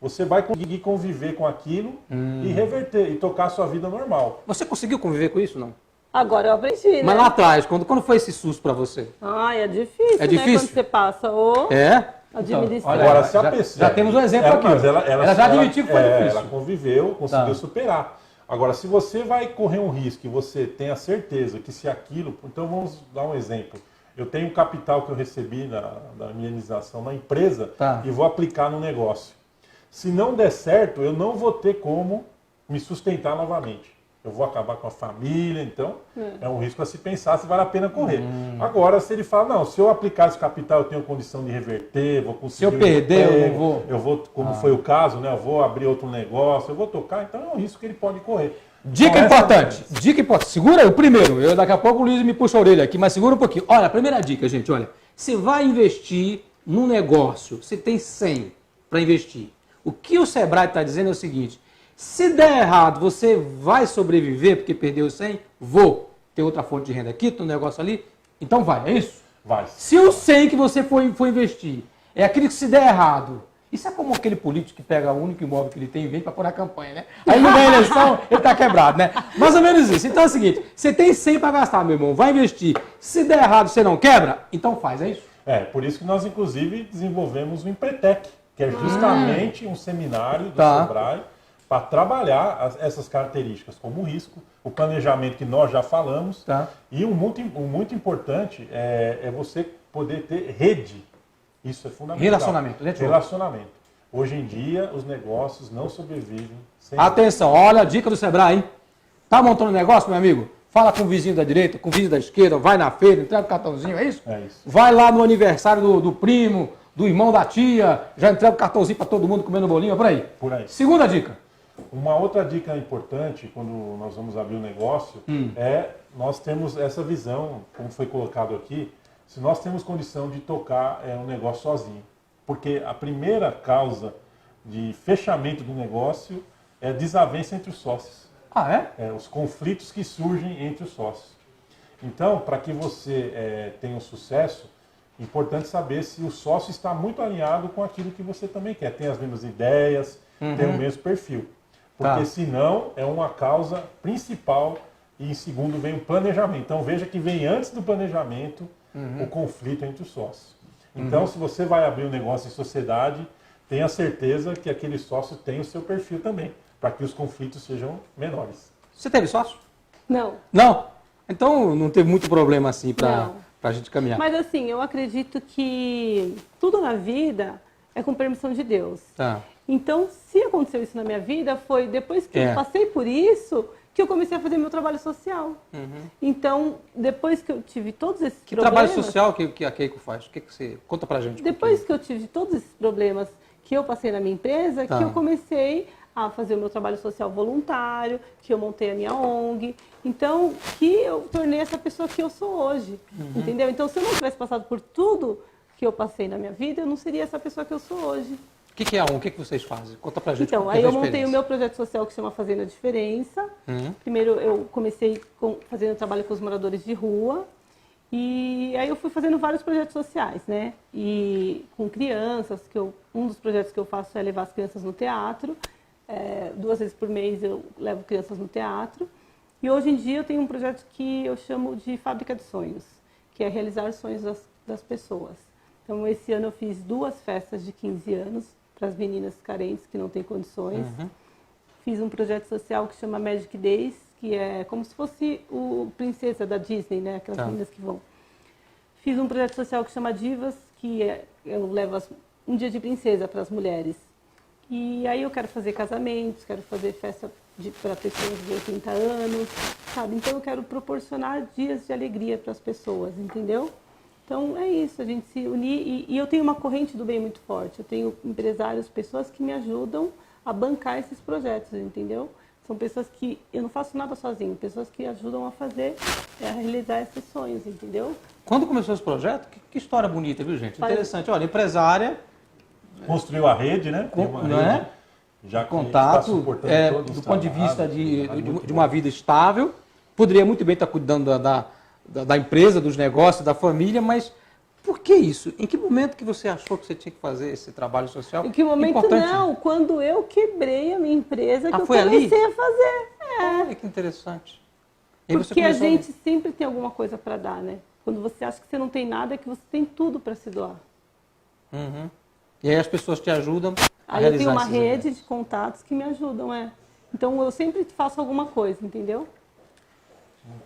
[SPEAKER 5] você vai conseguir conviver com aquilo e reverter, e tocar a sua vida normal.
[SPEAKER 4] Você conseguiu conviver com isso, não?
[SPEAKER 7] Agora eu aprendi, né?
[SPEAKER 4] Mas lá atrás, quando foi esse susto pra você?
[SPEAKER 7] Ai, é difícil,
[SPEAKER 4] É difícil?
[SPEAKER 7] né? Quando você passa o
[SPEAKER 4] É?
[SPEAKER 7] administrar.
[SPEAKER 5] Agora, se a
[SPEAKER 4] já,
[SPEAKER 5] pessoa...
[SPEAKER 4] já temos um exemplo aqui.
[SPEAKER 5] Mas ela
[SPEAKER 4] já admitiu que foi difícil.
[SPEAKER 5] Ela conviveu, conseguiu
[SPEAKER 4] Tá.
[SPEAKER 5] superar. Agora, se você vai correr um risco e você tem a certeza que se aquilo... Então, vamos dar um exemplo. Eu tenho um capital que eu recebi da minha iniciação na empresa
[SPEAKER 4] Tá.
[SPEAKER 5] e vou aplicar no negócio. Se não der certo, eu não vou ter como me sustentar novamente. Eu vou acabar com a família, então é um risco a se pensar se vale a pena correr. Agora, se ele fala, não, se eu aplicar esse capital, eu tenho condição de reverter, vou conseguir...
[SPEAKER 4] Se eu perder, eu não vou.
[SPEAKER 5] Eu vou, como foi o caso, né? Eu vou abrir outro negócio, eu vou tocar, então é um risco que ele pode correr.
[SPEAKER 4] Dica
[SPEAKER 5] Então,
[SPEAKER 4] importante, dica importante. Segura aí o primeiro. Daqui a pouco o Luiz me puxa a orelha aqui, mas segura um pouquinho. Olha, a primeira dica, gente, olha. Você vai investir num negócio, você tem 100 para investir. O que o Sebrae está dizendo é o seguinte: se der errado, você vai sobreviver porque perdeu 100? Vou. Tem outra fonte de renda aqui, tem um negócio ali? Então vai, é isso?
[SPEAKER 5] Vai.
[SPEAKER 4] Se o 100 que você for investir é aquele que se der errado, isso é como aquele político que pega o único imóvel que ele tem e vem para pôr na campanha, né? Aí não ganha eleição, ele está quebrado, né? Mais ou menos isso. Então é o seguinte, você tem 100 para gastar, meu irmão, vai investir. Se der errado, você não quebra? Então faz, é isso?
[SPEAKER 5] Por isso que nós, inclusive, desenvolvemos o Empretec, que é justamente um seminário do
[SPEAKER 4] Tá.
[SPEAKER 5] Sebrae para trabalhar essas características, como o risco, o planejamento que nós já falamos,
[SPEAKER 4] Tá.
[SPEAKER 5] e um muito importante é você poder ter rede. Isso é fundamental.
[SPEAKER 4] Relacionamento, network.
[SPEAKER 5] Relacionamento. Hoje em dia, os negócios não sobrevivem sem...
[SPEAKER 4] Atenção, olha a dica do Sebrae, hein? Tá montando um negócio, meu amigo? Fala com o vizinho da direita, com o vizinho da esquerda, vai na feira, entrega o cartãozinho, é isso?
[SPEAKER 5] É isso.
[SPEAKER 4] Vai lá no aniversário do primo, do irmão da tia, já entrega o cartãozinho para todo mundo comendo bolinho, por aí.
[SPEAKER 5] Por aí.
[SPEAKER 4] Segunda dica.
[SPEAKER 5] Uma outra dica importante quando nós vamos abrir um negócio nós temos essa visão, como foi colocado aqui, se nós temos condição de tocar um negócio sozinho. Porque a primeira causa de fechamento do negócio é a desavença entre os sócios.
[SPEAKER 4] Ah, é?
[SPEAKER 5] Os conflitos que surgem entre os sócios. Então, para que você tenha um sucesso, é importante saber se o sócio está muito alinhado com aquilo que você também quer. Tem as mesmas ideias, tem o mesmo perfil. porque senão é uma causa principal e em segundo vem o planejamento. Então veja que vem antes do planejamento o conflito entre os sócios. Então se você vai abrir um negócio em sociedade, tenha certeza que aquele sócio tem o seu perfil também, para que os conflitos sejam menores.
[SPEAKER 4] Você teve sócio?
[SPEAKER 7] Não.
[SPEAKER 4] Não? Então não teve muito problema assim para a gente caminhar.
[SPEAKER 7] Mas assim, eu acredito que tudo na vida é com permissão de Deus.
[SPEAKER 4] Tá.
[SPEAKER 7] Então, se aconteceu isso na minha vida, foi depois que eu passei por isso que eu comecei a fazer meu trabalho social. Então, depois que eu tive todos esses problemas...
[SPEAKER 4] Que trabalho social que a Keiko faz? O que você... Conta pra gente.
[SPEAKER 7] Depois que eu tive todos esses problemas que eu passei na minha empresa, que eu comecei a fazer o meu trabalho social voluntário, que eu montei a minha ONG. Então, que eu tornei essa pessoa que eu sou hoje. Entendeu? Então, se eu não tivesse passado por tudo que eu passei na minha vida, eu não seria essa pessoa que eu sou hoje.
[SPEAKER 4] O que é a ONG? O que vocês fazem? Conta pra gente.
[SPEAKER 7] Então, aí eu montei o meu projeto social que chama Fazendo a Diferença. Primeiro eu comecei fazendo trabalho com os moradores de rua. E aí eu fui fazendo vários projetos sociais, né? E com crianças, um dos projetos que eu faço é levar as crianças no teatro. 2 vezes por mês eu levo crianças no teatro. E hoje em dia eu tenho um projeto que eu chamo de Fábrica de Sonhos, que é realizar os sonhos das pessoas. Então, esse ano eu fiz 2 festas de 15 anos para as meninas carentes que não têm condições. Fiz um projeto social que chama Magic Days, que é como se fosse o Princesa da Disney, né? Aquelas meninas que vão. Fiz um projeto social que chama Divas, eu levo um dia de princesa para as mulheres. E aí eu quero fazer casamentos, quero fazer festa para pessoas de 80 anos, sabe? Então eu quero proporcionar dias de alegria para as pessoas, entendeu? Então é isso, a gente se unir e eu tenho uma corrente do bem muito forte. Eu tenho empresários, pessoas que me ajudam a bancar esses projetos, entendeu? São pessoas que eu não faço nada sozinho, pessoas que ajudam a fazer, a realizar esses sonhos, entendeu?
[SPEAKER 4] Quando começou esse projeto, que história bonita, viu, gente? Interessante. Olha, empresária...
[SPEAKER 5] Construiu a rede, né? Tem uma rede, já que
[SPEAKER 4] contato,
[SPEAKER 5] está suportando todos
[SPEAKER 4] do
[SPEAKER 5] os
[SPEAKER 4] ponto de
[SPEAKER 5] trabalhos,
[SPEAKER 4] vista de uma vida estável. Poderia muito bem estar cuidando da empresa, dos negócios, da família, mas por que isso? Em que momento que você achou que você tinha que fazer esse trabalho social?
[SPEAKER 7] Em que momento
[SPEAKER 4] importante?
[SPEAKER 7] não? Quando eu quebrei a minha empresa, que eu
[SPEAKER 4] foi
[SPEAKER 7] comecei
[SPEAKER 4] ali?
[SPEAKER 7] a fazer.
[SPEAKER 4] Olha que interessante. E aí você
[SPEAKER 7] Porque a
[SPEAKER 4] começou
[SPEAKER 7] gente sempre tem alguma coisa para dar, né? Quando você acha que você não tem nada, é que você tem tudo para se doar.
[SPEAKER 4] E aí as pessoas te ajudam a
[SPEAKER 7] Aí eu tenho
[SPEAKER 4] realizar
[SPEAKER 7] uma
[SPEAKER 4] esses
[SPEAKER 7] rede
[SPEAKER 4] eventos.
[SPEAKER 7] de contatos que me ajudam, Então eu sempre faço alguma coisa, entendeu?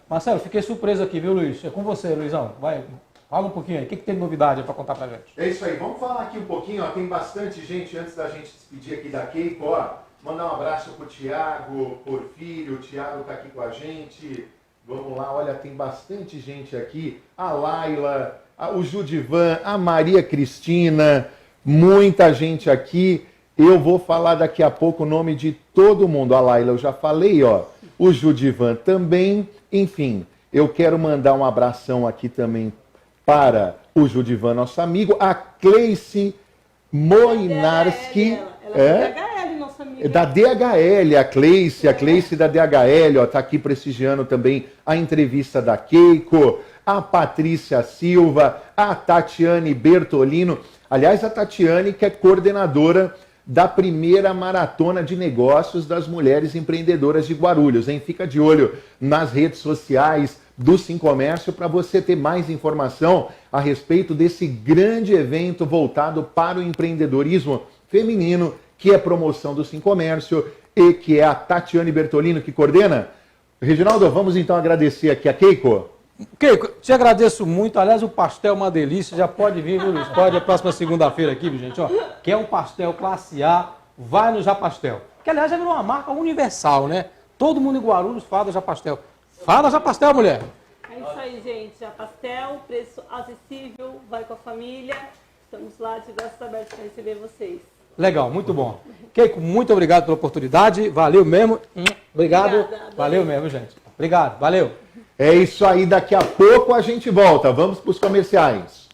[SPEAKER 4] Marcelo, fiquei surpreso aqui, viu, Luiz? É com você, Luizão. Vai, fala um pouquinho aí. O que tem de novidade para contar pra gente?
[SPEAKER 1] É isso aí, vamos falar aqui um pouquinho, ó. Tem bastante gente, antes da gente despedir aqui da Keiko, ó. Mandar um abraço pro Tiago Porfírio, o Tiago tá aqui com a gente. Vamos lá, olha, tem bastante gente aqui. A Laila, o Judivan, a Maria Cristina, muita gente aqui. Eu vou falar daqui a pouco o nome de todo mundo. A Laila, eu já falei, ó. O Judivan também. Enfim, eu quero mandar um abração aqui também para o Judivan, nosso amigo. A Cleice Moinarski.
[SPEAKER 7] Ela é da DHL, nossa amiga.
[SPEAKER 1] Da DHL, a Cleice da DHL, ó, tá aqui prestigiando também a entrevista da Keiko, a Patrícia Silva, a Tatiane Bertolino. Aliás, a Tatiane, que é coordenadora da primeira maratona de negócios das mulheres empreendedoras de Guarulhos, hein? Fica de olho nas redes sociais do Sim Comércio para você ter mais informação a respeito desse grande evento voltado para o empreendedorismo feminino, que é promoção do Sim Comércio e que é a Tatiane Bertolino que coordena. Reginaldo, vamos então agradecer aqui a Keiko.
[SPEAKER 4] Keiko, te agradeço muito. Aliás, o pastel é uma delícia. Já pode vir, viu, Luiz? Pode a próxima segunda-feira aqui, viu, gente? Ó, quer um pastel classe A, vai no Japastel. Que, aliás, já virou uma marca universal, né? Todo mundo em Guarulhos fala do Japastel. Fala Japastel, mulher!
[SPEAKER 7] É isso aí, gente. Japastel, preço acessível, vai com a família. Estamos lá de braços abertos para receber vocês.
[SPEAKER 4] Legal, muito bom. Keiko, muito obrigado pela oportunidade. Valeu mesmo. Obrigado.
[SPEAKER 7] Obrigada,
[SPEAKER 4] Valeu mesmo, gente. Obrigado, valeu.
[SPEAKER 1] É isso aí, daqui a pouco a gente volta. Vamos para os comerciais.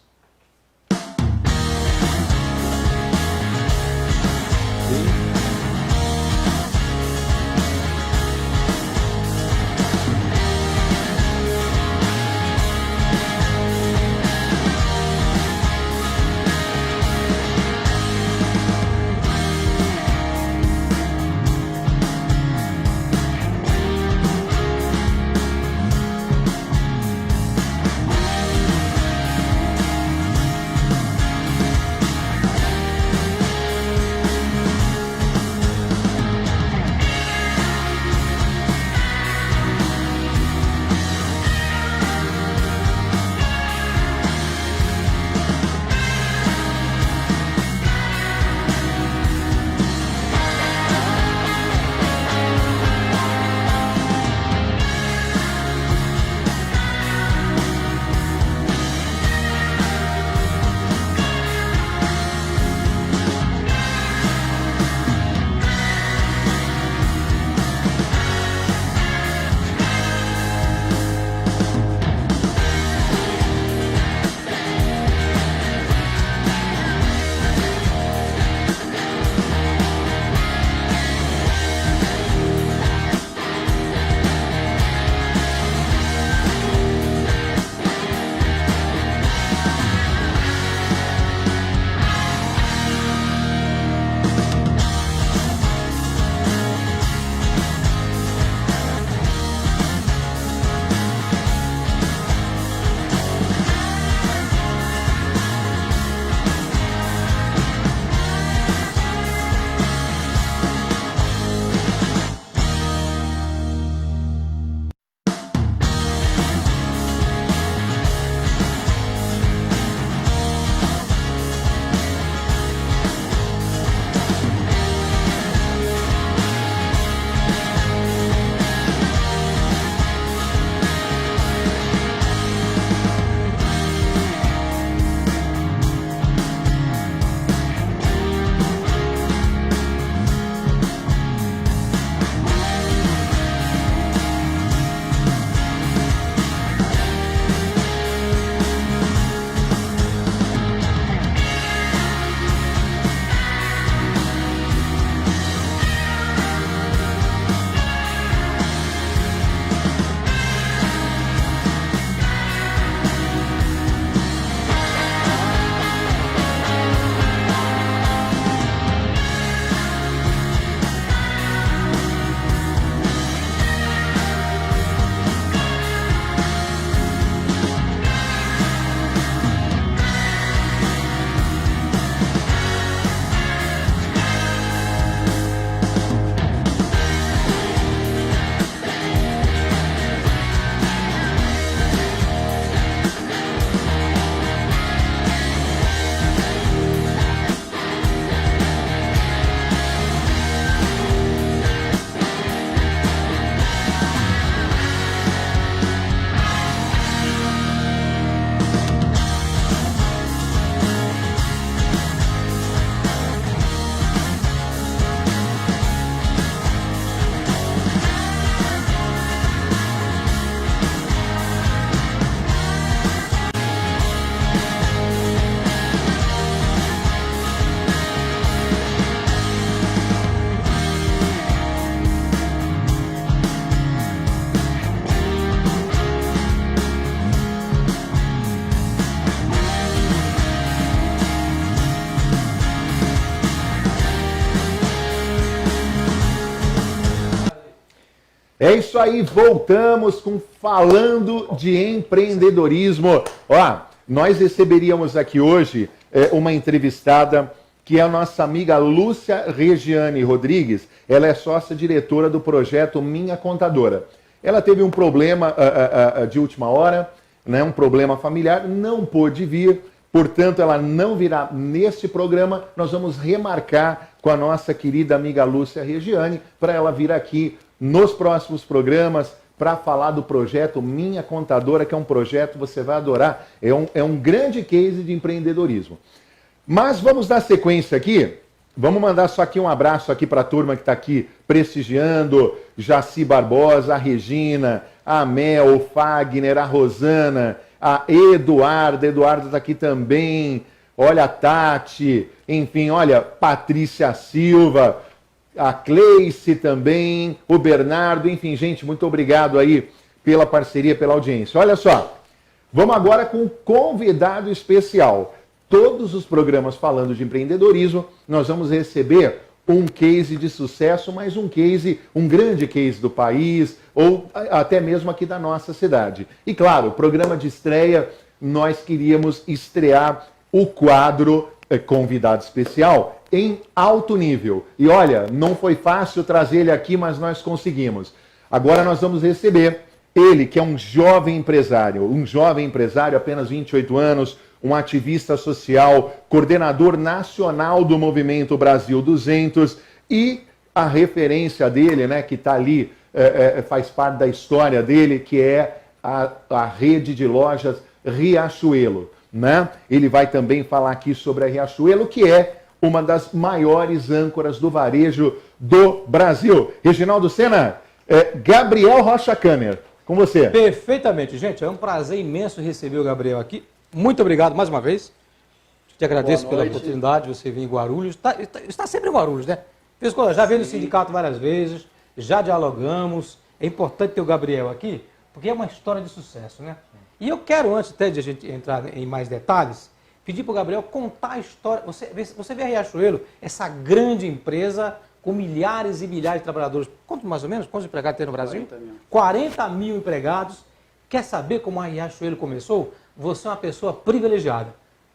[SPEAKER 1] É isso aí, voltamos com Falando de Empreendedorismo. Ó, nós receberíamos aqui hoje uma entrevistada que é a nossa amiga Lúcia Regiane Rodrigues. Ela é sócia-diretora do projeto Minha Contadora. Ela teve um problema de última hora, né, um problema familiar, não pôde vir, portanto ela não virá neste programa. Nós vamos remarcar com a nossa querida amiga Lúcia Regiane para ela vir aqui nos próximos programas para falar do projeto Minha Contadora, que é um projeto que você vai adorar, é um grande case de empreendedorismo. Mas vamos dar sequência aqui, vamos mandar só aqui um abraço aqui para a turma que está aqui prestigiando, Jaci Barbosa, a Regina, a Mel, o Fagner, a Rosana, a Eduarda está aqui também, olha a Tati, enfim, olha, Patrícia Silva, a Cleice também, o Bernardo, enfim, gente, muito obrigado aí pela parceria, pela audiência. Olha só, vamos agora com um convidado especial. Todos os programas falando de empreendedorismo, nós vamos receber um case de sucesso, mas um grande case do país, ou até mesmo aqui da nossa cidade. E claro, programa de estreia, nós queríamos estrear o quadro Convidado Especial em alto nível. E olha, não foi fácil trazer ele aqui, mas nós conseguimos. Agora nós vamos receber ele, que é um jovem empresário, apenas 28 anos, um ativista social, coordenador nacional do Movimento Brasil 200 e a referência dele, né, que está ali, faz parte da história dele, que é a rede de lojas Riachuelo, né? Ele vai também falar aqui sobre a Riachuelo, que é uma das maiores âncoras do varejo do Brasil. Reginaldo Sena, Gabriel Rocha Câmara, com você.
[SPEAKER 4] Perfeitamente, gente, é um prazer imenso receber o Gabriel aqui. Muito obrigado mais uma vez. Te agradeço pela oportunidade de você vir em Guarulhos. Está sempre em Guarulhos, né? Já veio no sindicato várias vezes, já dialogamos. É importante ter o Gabriel aqui, porque é uma história de sucesso, né? E eu quero, antes até de a gente entrar em mais detalhes, pedir para o Gabriel contar a história. Você vê a Riachuelo, essa grande empresa com milhares e milhares de trabalhadores. Quanto mais ou menos? Quantos empregados tem no Brasil? 40 mil empregados. Quer saber como a Riachuelo começou? Você é uma pessoa privilegiada.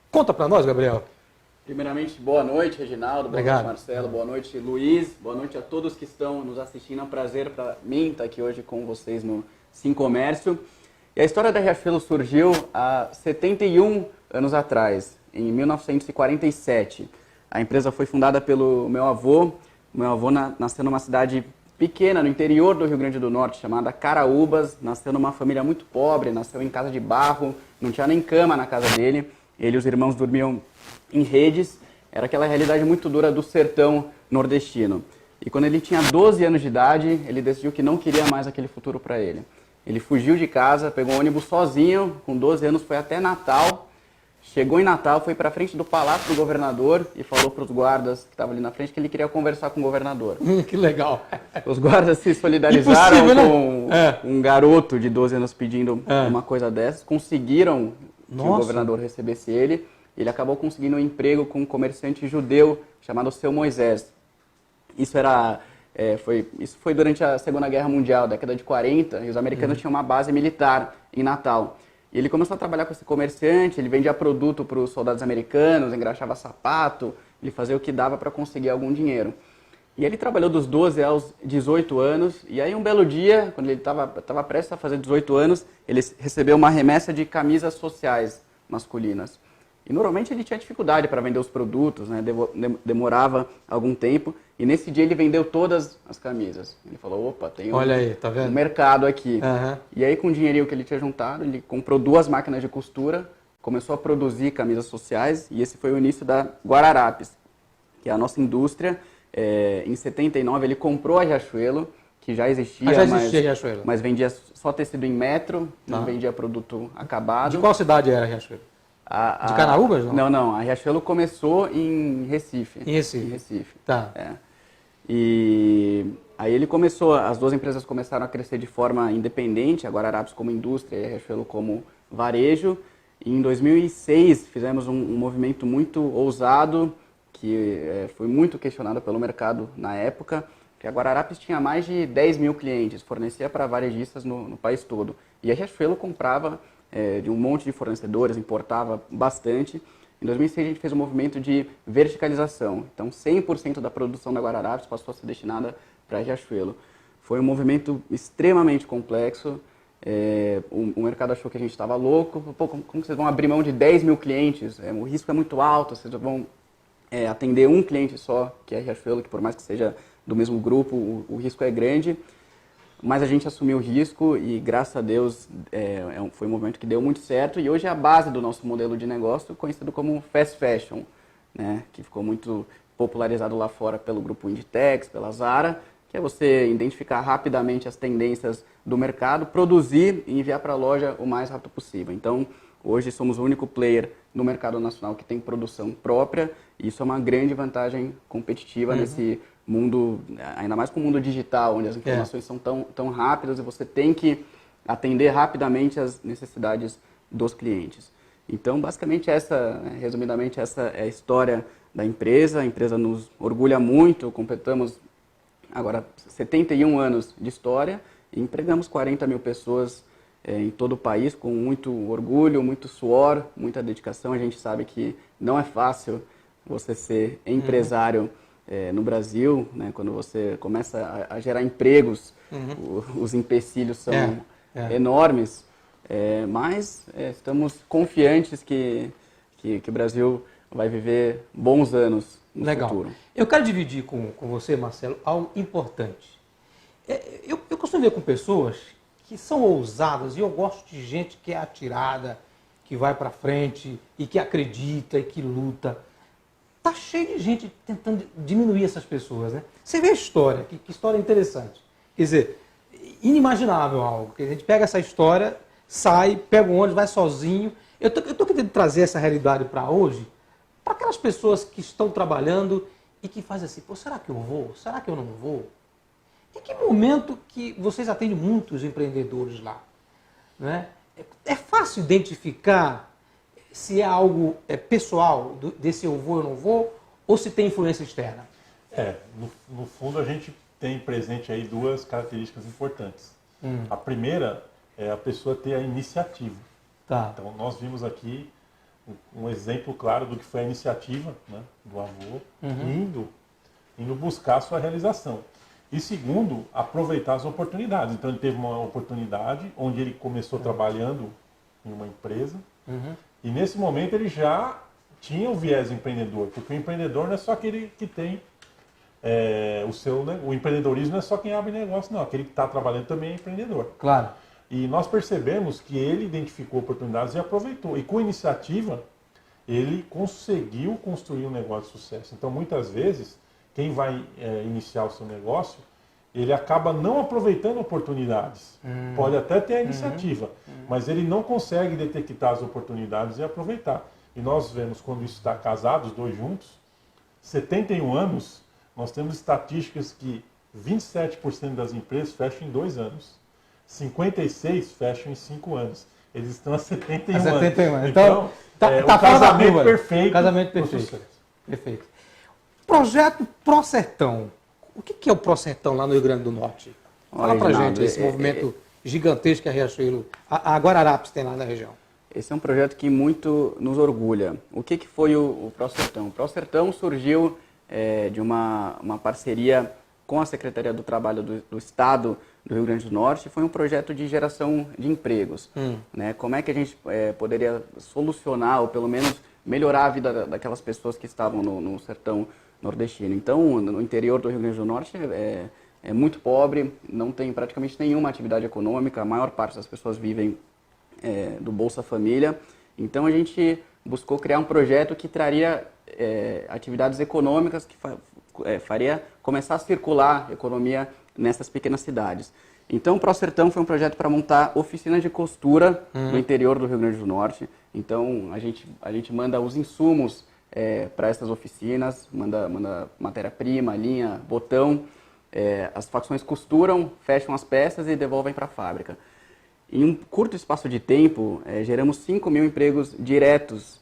[SPEAKER 4] Conta para nós, Gabriel.
[SPEAKER 8] Primeiramente, boa noite, Reginaldo.
[SPEAKER 4] Obrigado.
[SPEAKER 8] Boa noite, Marcelo. Boa noite, Luiz. Boa noite a todos que estão nos assistindo. É um prazer para mim estar aqui hoje com vocês no Sim Comércio. E a história da Riachuelo surgiu há 71 anos atrás, em 1947. A empresa foi fundada pelo meu avô. Meu avô nasceu numa cidade pequena, no interior do Rio Grande do Norte, chamada Caraúbas. Nasceu numa família muito pobre, nasceu em casa de barro, não tinha nem cama na casa dele. Ele e os irmãos dormiam em redes. Era aquela realidade muito dura do sertão nordestino. E quando ele tinha 12 anos de idade, ele decidiu que não queria mais aquele futuro para ele. Ele fugiu de casa, pegou um ônibus sozinho, com 12 anos, foi até Natal. Chegou em Natal, foi para frente do Palácio do Governador e falou para os guardas que estavam ali na frente que ele queria conversar com o governador.
[SPEAKER 4] Que legal.
[SPEAKER 8] Os guardas se solidarizaram com
[SPEAKER 4] né?
[SPEAKER 8] um garoto de 12 anos pedindo uma coisa dessas. Conseguiram que o governador recebesse ele. Ele acabou conseguindo um emprego com um comerciante judeu chamado Seu Moisés. Isso foi durante a Segunda Guerra Mundial, década de 40, e os americanos tinham uma base militar em Natal. E ele começou a trabalhar com esse comerciante, ele vendia produto para os soldados americanos, engraxava sapato, ele fazia o que dava para conseguir algum dinheiro. E ele trabalhou dos 12 aos 18 anos, e aí um belo dia, quando ele estava prestes a fazer 18 anos, ele recebeu uma remessa de camisas sociais masculinas. E normalmente ele tinha dificuldade para vender os produtos, né? Demorava algum tempo, e nesse dia ele vendeu todas as camisas. Ele falou, opa, tem um mercado aqui. Uhum. E aí com o dinheirinho que ele tinha juntado, ele comprou 2 máquinas de costura, começou a produzir camisas sociais, e esse foi o início da Guararapes, que é a nossa indústria. Em 79 ele comprou a Riachuelo, que já existia, mas vendia só tecido em metro, não vendia produto acabado.
[SPEAKER 4] De qual cidade era a Riachuelo? De Caraúbas?
[SPEAKER 8] Não. A Riachuelo começou em Recife.
[SPEAKER 4] Em Recife. Tá.
[SPEAKER 8] E aí ele começou, as 2 empresas começaram a crescer de forma independente, a Guararapes como indústria e a Riachuelo como varejo. E em 2006 fizemos um movimento muito ousado, que foi muito questionado pelo mercado na época, Porque a Guararapes tinha mais de 10 mil clientes, fornecia para varejistas no país todo. E a Riachuelo comprava de um monte de fornecedores, importava bastante. Em 2006 a gente fez um movimento de verticalização. Então 100% da produção da Guararapes passou a ser destinada para a Riachuelo. Foi um movimento extremamente complexo. O mercado achou que a gente estava louco. Pô, como vocês vão abrir mão de 10 mil clientes? O risco é muito alto, vocês vão atender um cliente só, que é a Riachuelo, que por mais que seja do mesmo grupo, o risco é grande. Mas a gente assumiu o risco e, graças a Deus, foi um movimento que deu muito certo. E hoje é a base do nosso modelo de negócio, conhecido como Fast Fashion, né? Que ficou muito popularizado lá fora pelo grupo Inditex, pela Zara, que é você identificar rapidamente as tendências do mercado, produzir e enviar para a loja o mais rápido possível. Então, hoje somos o único player no mercado nacional que tem produção própria, e isso é uma grande vantagem competitiva nesse mundo, ainda mais com o mundo digital, onde as informações são tão rápidas e você tem que atender rapidamente as necessidades dos clientes. Então, basicamente, resumidamente, essa é a história da empresa. A empresa nos orgulha muito, completamos agora 71 anos de história e empregamos 40 mil pessoas em todo o país com muito orgulho, muito suor, muita dedicação. A gente sabe que não é fácil você ser empresário no Brasil, né? Quando você começa a gerar empregos, os empecilhos são enormes, mas estamos confiantes que o Brasil vai viver bons anos no futuro.
[SPEAKER 4] Eu quero dividir com você, Marcelo, algo importante. Eu costumo ver com pessoas que são ousadas, e eu gosto de gente que é atirada, que vai para frente e que acredita e que luta. Tá cheio de gente tentando diminuir essas pessoas, né? Você vê a história, que história interessante. Quer dizer, inimaginável algo. Que a gente pega essa história, sai, pega um ônibus, vai sozinho. Eu tô querendo trazer essa realidade para hoje, para aquelas pessoas que estão trabalhando e que fazem assim, pô, será que eu vou? Será que eu não vou? Em que momento que vocês atendem muitos empreendedores lá? Né? É fácil identificar se é algo pessoal, desse eu vou, eu não vou, ou se tem influência externa?
[SPEAKER 5] No fundo a gente tem presente aí duas características importantes. A primeira é a pessoa ter a iniciativa.
[SPEAKER 4] Tá.
[SPEAKER 5] Então nós vimos aqui um exemplo claro do que foi a iniciativa, né, do avô, indo buscar a sua realização. E segundo, aproveitar as oportunidades. Então ele teve uma oportunidade onde ele começou trabalhando em uma empresa, e nesse momento ele já tinha o viés empreendedor, porque o empreendedor não é só aquele que tem o empreendedorismo não é só quem abre negócio, não. Aquele que está trabalhando também é empreendedor.
[SPEAKER 4] Claro.
[SPEAKER 5] E nós percebemos que ele identificou oportunidades e aproveitou. E com iniciativa, ele conseguiu construir um negócio de sucesso. Então, muitas vezes, quem vai iniciar o seu negócio, ele acaba não aproveitando oportunidades. Pode até ter a iniciativa, mas ele não consegue detectar as oportunidades e aproveitar. E nós vemos, quando isso está casado, os dois juntos, 71 anos, nós temos estatísticas que 27% das empresas fecham em 2 anos. 56% fecham em 5 anos. Eles estão há 71 anos.
[SPEAKER 4] Então,
[SPEAKER 5] o casamento perfeito.
[SPEAKER 4] Casamento perfeito. Perfeito. Projeto ProSertão. O que é o ProSertão lá no Rio Grande do Norte? Fala pra gente esse movimento gigantesco que a Riachuelo, a Guararapes tem lá na região.
[SPEAKER 8] Esse é um projeto que muito nos orgulha. O que foi o ProSertão? O ProSertão surgiu de uma parceria com a Secretaria do Trabalho do Estado do Rio Grande do Norte. Foi um projeto de geração de empregos. Né? Como é que a gente poderia solucionar, ou pelo menos melhorar a vida daquelas pessoas que estavam no sertão nordestino. Então, no interior do Rio Grande do Norte é muito pobre, não tem praticamente nenhuma atividade econômica, a maior parte das pessoas vivem do Bolsa Família. Então, a gente buscou criar um projeto que traria atividades econômicas que faria começar a circular a economia nessas pequenas cidades. Então, o ProSertão foi um projeto para montar oficinas de costura no interior do Rio Grande do Norte. Então, a gente manda os insumos para essas oficinas, manda matéria-prima, linha, botão. As facções costuram, fecham as peças e devolvem para a fábrica. Em um curto espaço de tempo, geramos 5 mil empregos diretos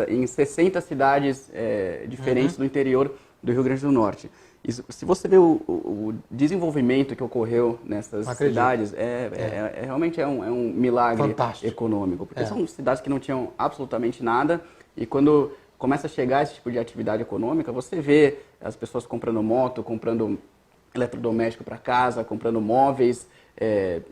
[SPEAKER 8] em 60 cidades diferentes do interior do Rio Grande do Norte. Se você vê o desenvolvimento que ocorreu nessas cidades, realmente é um milagre
[SPEAKER 4] fantástico
[SPEAKER 8] econômico. Porque são cidades que não tinham absolutamente nada e quando começa a chegar esse tipo de atividade econômica, você vê as pessoas comprando moto, comprando eletrodoméstico para casa, comprando móveis,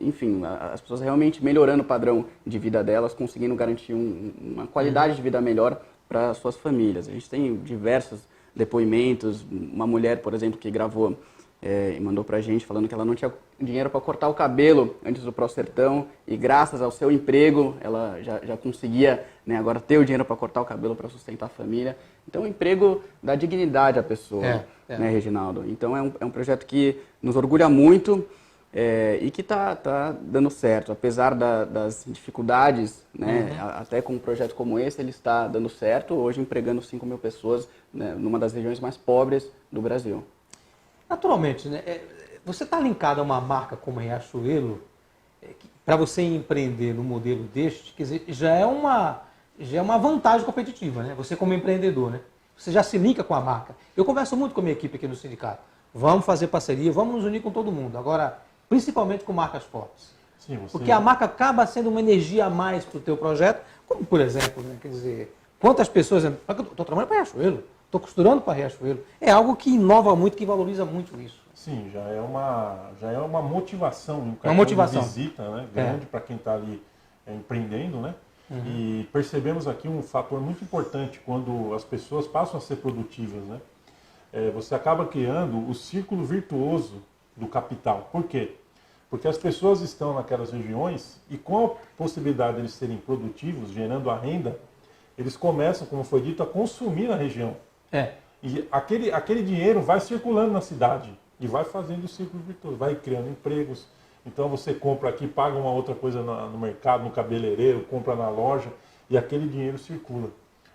[SPEAKER 8] enfim, as pessoas realmente melhorando o padrão de vida delas, conseguindo garantir uma qualidade de vida melhor para suas famílias. A gente tem diversos depoimentos, uma mulher, por exemplo, que gravou e mandou pra gente falando que ela não tinha dinheiro para cortar o cabelo antes do Prosertão e graças ao seu emprego ela já conseguia, né, agora ter o dinheiro para cortar o cabelo para sustentar a família. Então o emprego dá dignidade à pessoa, né, Reginaldo? Então é um projeto que nos orgulha muito e que tá dando certo, apesar das dificuldades, né, até com um projeto como esse ele está dando certo, hoje empregando 5 mil pessoas, né, numa das regiões mais pobres do Brasil.
[SPEAKER 4] Naturalmente, né, você está linkado a uma marca como a Riachuelo, para você empreender no modelo deste, quer dizer, já é uma vantagem competitiva, né? Você como empreendedor, né? Você já se linka com a marca. Eu converso muito com a minha equipe aqui no sindicato. Vamos fazer parceria, vamos nos unir com todo mundo. Agora, principalmente com marcas fortes.
[SPEAKER 5] Sim,
[SPEAKER 4] porque a marca acaba sendo uma energia a mais para o teu projeto, como por exemplo, né, quer dizer, quantas pessoas... Estou trabalhando para Riachuelo, estou costurando para Riachuelo. É algo que inova muito, que valoriza muito isso.
[SPEAKER 5] Sim, já é uma motivação, um
[SPEAKER 4] uma motivação
[SPEAKER 5] de visita, né, grande para quem está ali empreendendo, né? E percebemos aqui um fator muito importante quando as pessoas passam a ser produtivas, né? Você acaba criando o círculo virtuoso do capital. Por quê? Porque as pessoas estão naquelas regiões e com a possibilidade de eles serem produtivos, gerando a renda, eles começam, como foi dito, a consumir na região. E aquele dinheiro vai circulando na cidade e vai fazendo o círculo virtuoso, vai criando empregos. Então você compra aqui, paga uma outra coisa no mercado, no cabeleireiro, compra na loja e aquele dinheiro circula.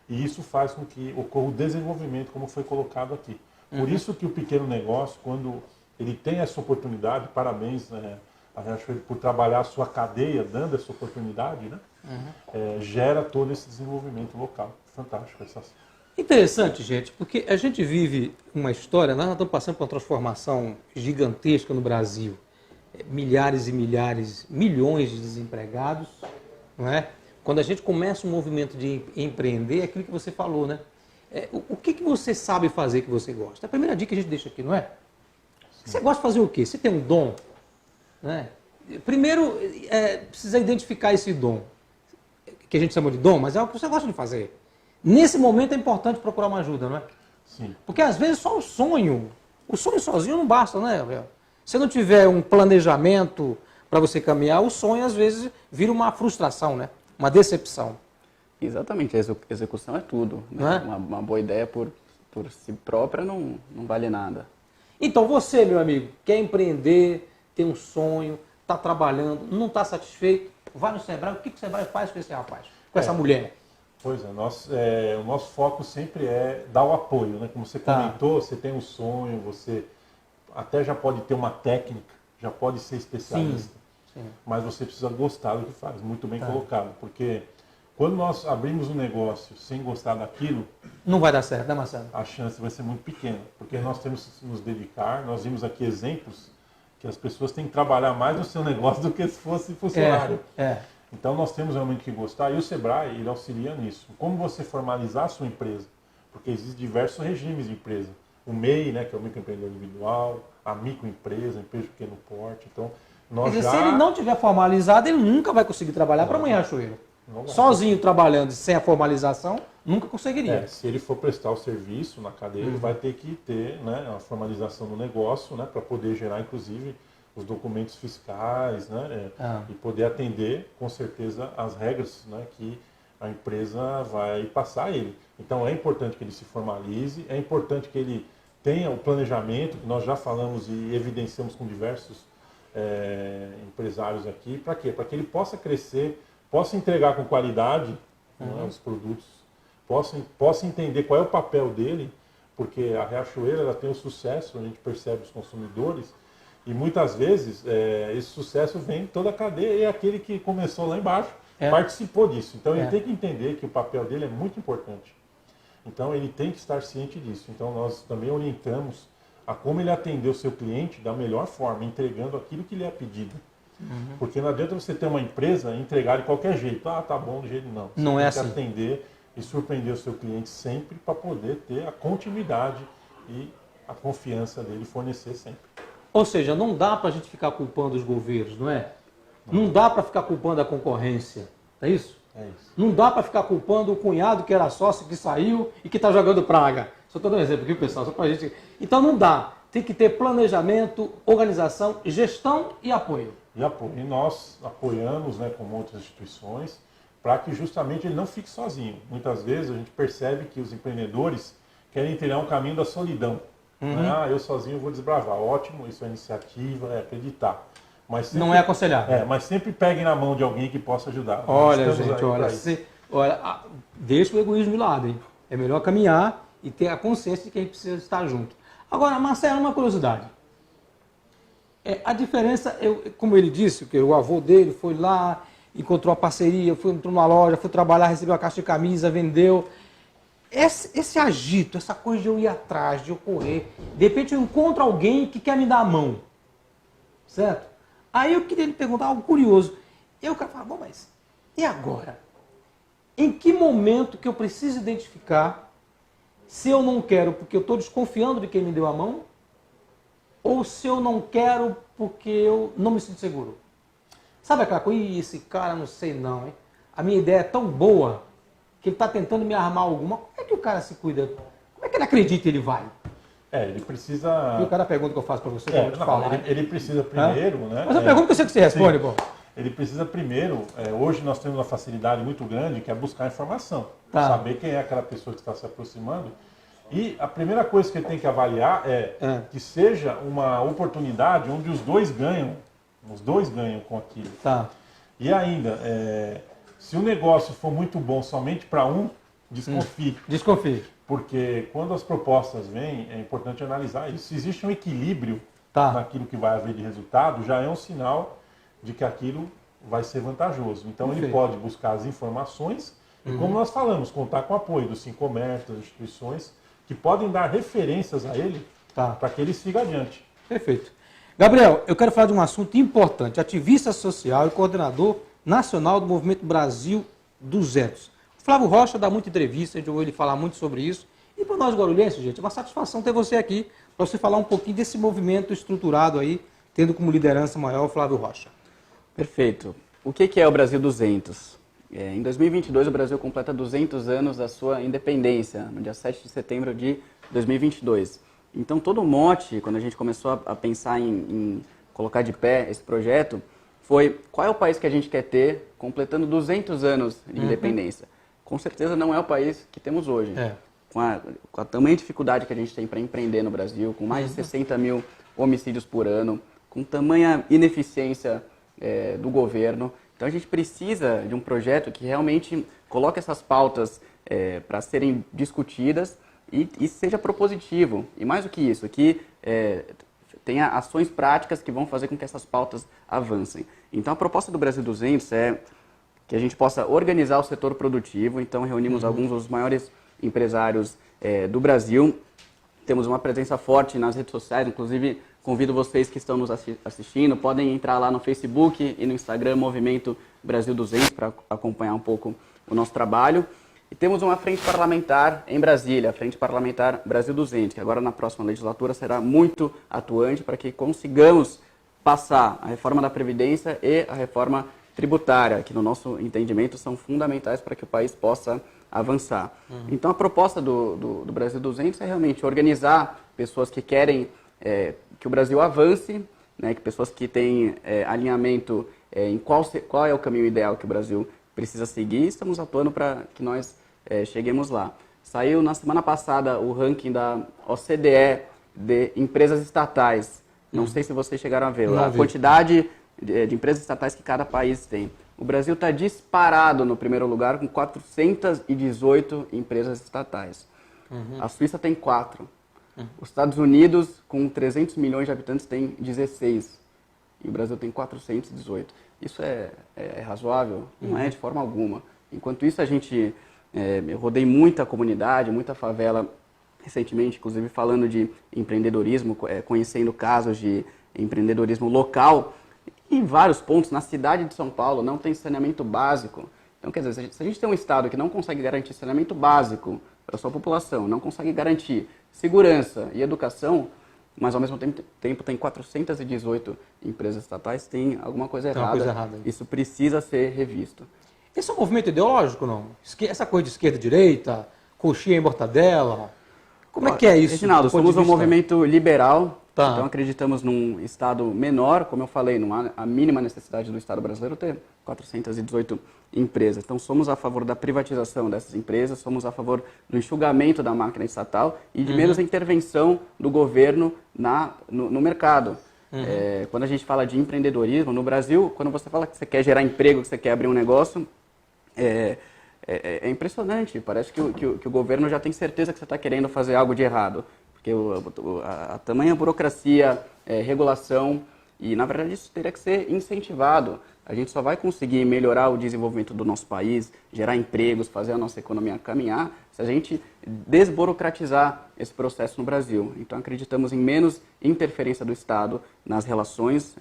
[SPEAKER 5] E isso faz com que ocorra o desenvolvimento, como foi colocado aqui. Por isso que o pequeno negócio, quando ele tem essa oportunidade, parabéns, né, a Riachuelo por trabalhar a sua cadeia, dando essa oportunidade, né, gera todo esse desenvolvimento local. Fantástico essa ação.
[SPEAKER 4] Interessante, gente, porque a gente vive uma história, nós estamos passando por uma transformação gigantesca no Brasil. Milhares e milhares, milhões de desempregados, não é? Quando a gente começa um movimento de empreender, é aquilo que você falou, né? O que você sabe fazer que você gosta? A primeira dica que a gente deixa aqui, não é? Você gosta de fazer o quê? Você tem um dom, né? Primeiro, precisa identificar esse dom, que a gente chama de dom, mas é o que você gosta de fazer. Nesse momento é importante procurar uma ajuda, não é?
[SPEAKER 5] Sim.
[SPEAKER 4] Porque às vezes só o sonho sozinho não basta, né, Gabriel? Se não tiver um planejamento para você caminhar, o sonho às vezes vira uma frustração, né? Uma decepção.
[SPEAKER 8] Exatamente, a execução é tudo. Né? Uma boa ideia por si própria não vale nada.
[SPEAKER 4] Então você, meu amigo, quer empreender, tem um sonho, está trabalhando, não está satisfeito, vai no Sebrae. O que o Sebrae faz com esse rapaz, com essa mulher?
[SPEAKER 5] Pois é, o nosso foco sempre é dar o apoio, né? Como você comentou, você tem um sonho, você até já pode ter uma técnica, já pode ser especialista, sim. Mas você precisa gostar do que faz, muito bem colocado, porque quando nós abrimos um negócio sem gostar daquilo,
[SPEAKER 4] não vai dar certo, né, Marcelo?
[SPEAKER 5] A chance vai ser muito pequena, porque nós temos que nos dedicar, nós vimos aqui exemplos que as pessoas têm que trabalhar mais no seu negócio do que se fosse funcionário. Então nós temos realmente que gostar e o Sebrae ele auxilia nisso. Como você formalizar a sua empresa? Porque existem diversos regimes de empresa. O MEI, né, que é o microempreendedor individual, a microempresa, a empresa de pequeno porte. Então,
[SPEAKER 4] se ele não tiver formalizado, ele nunca vai conseguir trabalhar para amanhã, Riachuelo. Sozinho trabalhando sem a formalização, nunca conseguiria.
[SPEAKER 5] Se ele for prestar o serviço na cadeia, ele vai ter que ter, né, a formalização do negócio, né, para poder gerar, inclusive, os documentos fiscais, né, e poder atender, com certeza, as regras, né, que a empresa vai passar a ele. Então, é importante que ele se formalize, é importante que ele tenha o planejamento, que nós já falamos e evidenciamos com diversos empresários aqui. Para quê? Para que ele possa crescer, possa entregar com qualidade né, os produtos, possa entender qual é o papel dele, porque a Riachuelo ela tem o sucesso, a gente percebe os consumidores, e muitas vezes esse sucesso vem de toda a cadeia e aquele que começou lá embaixo participou disso. Então ele tem que entender que o papel dele é muito importante. Então ele tem que estar ciente disso. Então nós também orientamos a como ele atender o seu cliente da melhor forma, entregando aquilo que lhe é pedido. Porque não adianta você ter uma empresa e entregar de qualquer jeito. Ah, tá bom, do jeito não. Você
[SPEAKER 4] Não
[SPEAKER 5] tem
[SPEAKER 4] é
[SPEAKER 5] que
[SPEAKER 4] assim.
[SPEAKER 5] atender e surpreender o seu cliente sempre para poder ter a continuidade e a confiança dele fornecer sempre.
[SPEAKER 4] Ou seja, não dá para a gente ficar culpando os governos, não é? Não dá para ficar culpando a concorrência, é isso?
[SPEAKER 5] É isso.
[SPEAKER 4] Não dá para ficar culpando o cunhado que era sócio, que saiu e que está jogando praga. Só estou dando um exemplo aqui, pessoal, só para a gente... Então não dá. Tem que ter planejamento, organização, gestão e apoio.
[SPEAKER 5] E nós apoiamos, né, como outras instituições, para que justamente ele não fique sozinho. Muitas vezes a gente percebe que os empreendedores querem trilhar um caminho da solidão. Né? Ah, eu sozinho vou desbravar. Ótimo, isso é iniciativa, é acreditar. Mas sempre,
[SPEAKER 4] Não é aconselhável.
[SPEAKER 5] mas sempre peguem na mão de alguém que possa ajudar.
[SPEAKER 4] Olha,
[SPEAKER 5] Nós estamos
[SPEAKER 4] gente,
[SPEAKER 5] aí
[SPEAKER 4] olha,
[SPEAKER 5] pra isso.
[SPEAKER 4] deixa o egoísmo de lado, hein? É melhor caminhar e ter a consciência de que a gente precisa estar junto. Agora, Marcelo, uma curiosidade. A diferença, como ele disse, que o avô dele foi lá, encontrou a parceria, entrou numa loja, foi trabalhar, recebeu a caixa de camisa, vendeu. Esse agito, essa coisa de eu ir atrás, de eu correr, de repente eu encontro alguém que quer me dar a mão, certo? Aí eu queria lhe perguntar algo curioso. Eu quero falar, bom, mas e agora? Em que momento que eu preciso identificar se eu não quero porque eu estou desconfiando de quem me deu a mão ou se eu não quero porque eu não me sinto seguro? Sabe aquela coisa? Esse cara, não sei não, hein? A minha ideia é tão boa que ele está tentando me armar alguma. Como é que o cara se cuida? Como é que ele acredita que ele vai?
[SPEAKER 5] Ele precisa...
[SPEAKER 4] E o cara pergunta que eu faço para você, que eu vou te falar.
[SPEAKER 5] Ele precisa primeiro, né?
[SPEAKER 4] Mas eu pergunto que eu sei que você responde,
[SPEAKER 5] sim.
[SPEAKER 4] pô.
[SPEAKER 5] Ele precisa primeiro, hoje nós temos uma facilidade muito grande que é buscar informação.
[SPEAKER 4] Tá.
[SPEAKER 5] Saber quem é aquela pessoa que está se aproximando. E a primeira coisa que ele tem que avaliar é que seja uma oportunidade onde os dois ganham com aquilo.
[SPEAKER 4] Tá.
[SPEAKER 5] E ainda, se o negócio for muito bom somente para um, desconfie.
[SPEAKER 4] Desconfie.
[SPEAKER 5] Porque quando as propostas vêm, é importante analisar isso. Se existe um equilíbrio naquilo que vai haver de resultado, já é um sinal de que aquilo vai ser vantajoso. Então ele pode buscar as informações e, como nós falamos, contar com o apoio do Sincomércio, das instituições, que podem dar referências a ele para que ele siga adiante.
[SPEAKER 4] Perfeito. Gabriel, eu quero falar de um assunto importante. Ativista social e coordenador nacional do Movimento Brasil 200. O Flávio Rocha dá muita entrevista, a gente ouviu ele falar muito sobre isso. E para nós guarulhenses, gente, é uma satisfação ter você aqui para você falar um pouquinho desse movimento estruturado aí, tendo como liderança maior o Flávio Rocha.
[SPEAKER 8] Perfeito. O que é o Brasil 200? Em 2022, o Brasil completa 200 anos da sua independência, no dia 7 de setembro de 2022. Então, todo o mote, quando a gente começou a pensar em colocar de pé esse projeto, foi qual é o país que a gente quer ter completando 200 anos de independência. Com certeza não é o país que temos hoje. Com a tamanha dificuldade que a gente tem para empreender no Brasil, com mais de 60 mil homicídios por ano, com tamanha ineficiência do governo. Então a gente precisa de um projeto que realmente coloque essas pautas para serem discutidas e seja propositivo. E mais do que isso, que tenha ações práticas que vão fazer com que essas pautas avancem. Então a proposta do Brasil 200 é que a gente possa organizar o setor produtivo. Então reunimos alguns dos maiores empresários do Brasil. Temos uma presença forte nas redes sociais, inclusive convido vocês que estão nos assistindo, podem entrar lá no Facebook e no Instagram, Movimento Brasil 200, para acompanhar um pouco o nosso trabalho. E temos uma frente parlamentar em Brasília, a Frente Parlamentar Brasil 200, que agora na próxima legislatura será muito atuante para que consigamos passar a reforma da Previdência e a reforma tributária, que no nosso entendimento são fundamentais para que o país possa avançar. Então a proposta do Brasil 200 é realmente organizar pessoas que querem que o Brasil avance, né, que pessoas que têm alinhamento em qual é o caminho ideal que o Brasil precisa seguir, e estamos atuando para que nós cheguemos lá. Saiu na semana passada o ranking da OCDE de empresas estatais. Não sei se vocês chegaram a ver. A quantidade de empresas estatais que cada país tem. O Brasil está disparado no primeiro lugar com 418 empresas estatais. A Suíça tem 4. Os Estados Unidos, com 300 milhões de habitantes, tem 16. E o Brasil tem 418. Isso é razoável? Não é de forma alguma. Enquanto isso, eu rodei muita comunidade, muita favela recentemente, inclusive falando de empreendedorismo, conhecendo casos de empreendedorismo local. Em vários pontos, na cidade de São Paulo, não tem saneamento básico. Então, quer dizer, se a gente tem um estado que não consegue garantir saneamento básico para a sua população, não consegue garantir segurança e educação, mas ao mesmo tempo tem 418 empresas estatais, tem alguma coisa errada. Isso precisa ser revisto.
[SPEAKER 4] Esse é um movimento ideológico, não? Essa coisa de esquerda e direita, coxinha e mortadela, como é que é isso?
[SPEAKER 8] Reginaldo, somos um movimento liberal, então acreditamos num Estado menor, como eu falei, não há a mínima necessidade do Estado brasileiro ter 418 empresas. Então somos a favor da privatização dessas empresas, somos a favor do enxugamento da máquina estatal e de menos intervenção do governo no mercado. Quando a gente fala de empreendedorismo, no Brasil, quando você fala que você quer gerar emprego, que você quer abrir um negócio, é impressionante. Parece que o governo já tem certeza que você está querendo fazer algo de errado. Porque a tamanha burocracia, regulação, e na verdade isso teria que ser incentivado. A gente só vai conseguir melhorar o desenvolvimento do nosso país, gerar empregos, fazer a nossa economia caminhar, se a gente desburocratizar esse processo no Brasil. Então acreditamos em menos interferência do Estado nas relações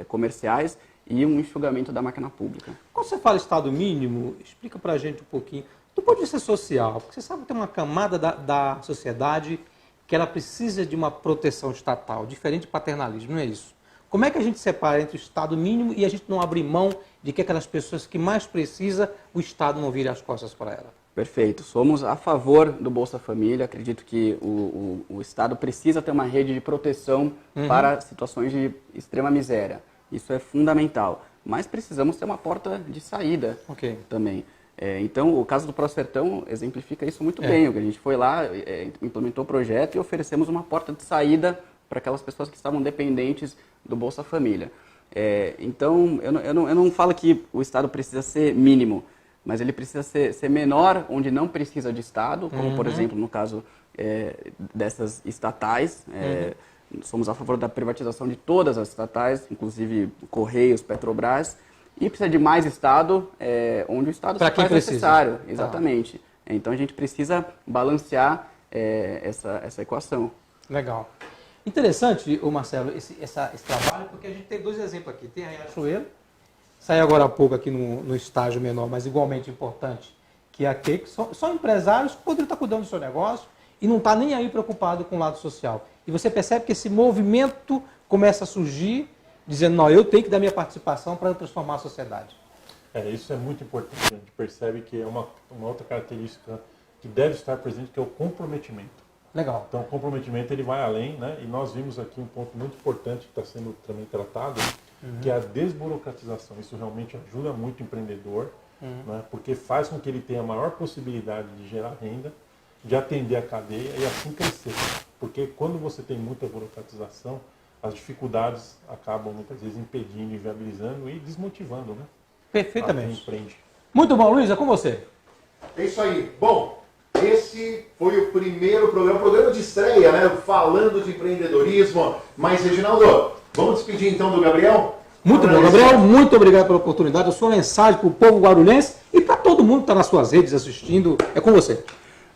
[SPEAKER 8] comerciais e um enxugamento da máquina pública.
[SPEAKER 4] Quando você fala Estado mínimo, explica pra gente um pouquinho, do ponto de vista social, porque você sabe que tem uma camada da sociedade que ela precisa de uma proteção estatal, diferente de paternalismo, não é isso? Como é que a gente separa entre o Estado mínimo e a gente não abrir mão de que aquelas pessoas que mais precisam, o Estado não vire as costas para ela?
[SPEAKER 8] Perfeito. Somos a favor do Bolsa Família. Acredito que o Estado precisa ter uma rede de proteção para situações de extrema miséria. Isso é fundamental. Mas precisamos ter uma porta de saída também. Então, o caso do ProSertão exemplifica isso muito bem. A gente foi lá, implementou o projeto e oferecemos uma porta de saída para aquelas pessoas que estavam dependentes do Bolsa Família. Então, eu não falo que o Estado precisa ser mínimo, mas ele precisa ser menor onde não precisa de Estado, como, por exemplo, no caso dessas estatais. Somos a favor da privatização de todas as estatais, inclusive Correios, Petrobras, e precisa de mais Estado onde o Estado se faz necessário. Exatamente. Então, a gente precisa balancear essa equação.
[SPEAKER 4] Legal. Interessante, Marcelo, esse trabalho, porque a gente tem dois exemplos aqui. Tem a Riachuelo, saiu agora há pouco aqui no estágio menor, mas igualmente importante, que é aqui, que são empresários que poderiam estar cuidando do seu negócio e não está nem aí preocupado com o lado social. E você percebe que esse movimento começa a surgir, dizendo, não, eu tenho que dar minha participação para transformar a sociedade.
[SPEAKER 5] Isso é muito importante. A gente percebe que é uma outra característica que deve estar presente, que é o comprometimento.
[SPEAKER 4] Legal.
[SPEAKER 5] Então, o comprometimento ele vai além, né? E nós vimos aqui um ponto muito importante que está sendo também tratado, que é a desburocratização. Isso realmente ajuda muito o empreendedor, né? Porque faz com que ele tenha a maior possibilidade de gerar renda, de atender a cadeia e assim crescer. Porque quando você tem muita burocratização, as dificuldades acabam muitas vezes impedindo, inviabilizando e desmotivando, né?
[SPEAKER 4] Perfeitamente.
[SPEAKER 5] Quem empreende.
[SPEAKER 4] Muito bom, Luiz, é com você.
[SPEAKER 1] É isso aí. Bom, esse foi o primeiro programa de estreia, né? Falando de empreendedorismo. Mas, Reginaldo, vamos despedir então do Gabriel?
[SPEAKER 4] Muito bom, Gabriel, muito obrigado pela oportunidade. A sua mensagem para o povo guarulhense e para todo mundo que está nas suas redes assistindo. É com você.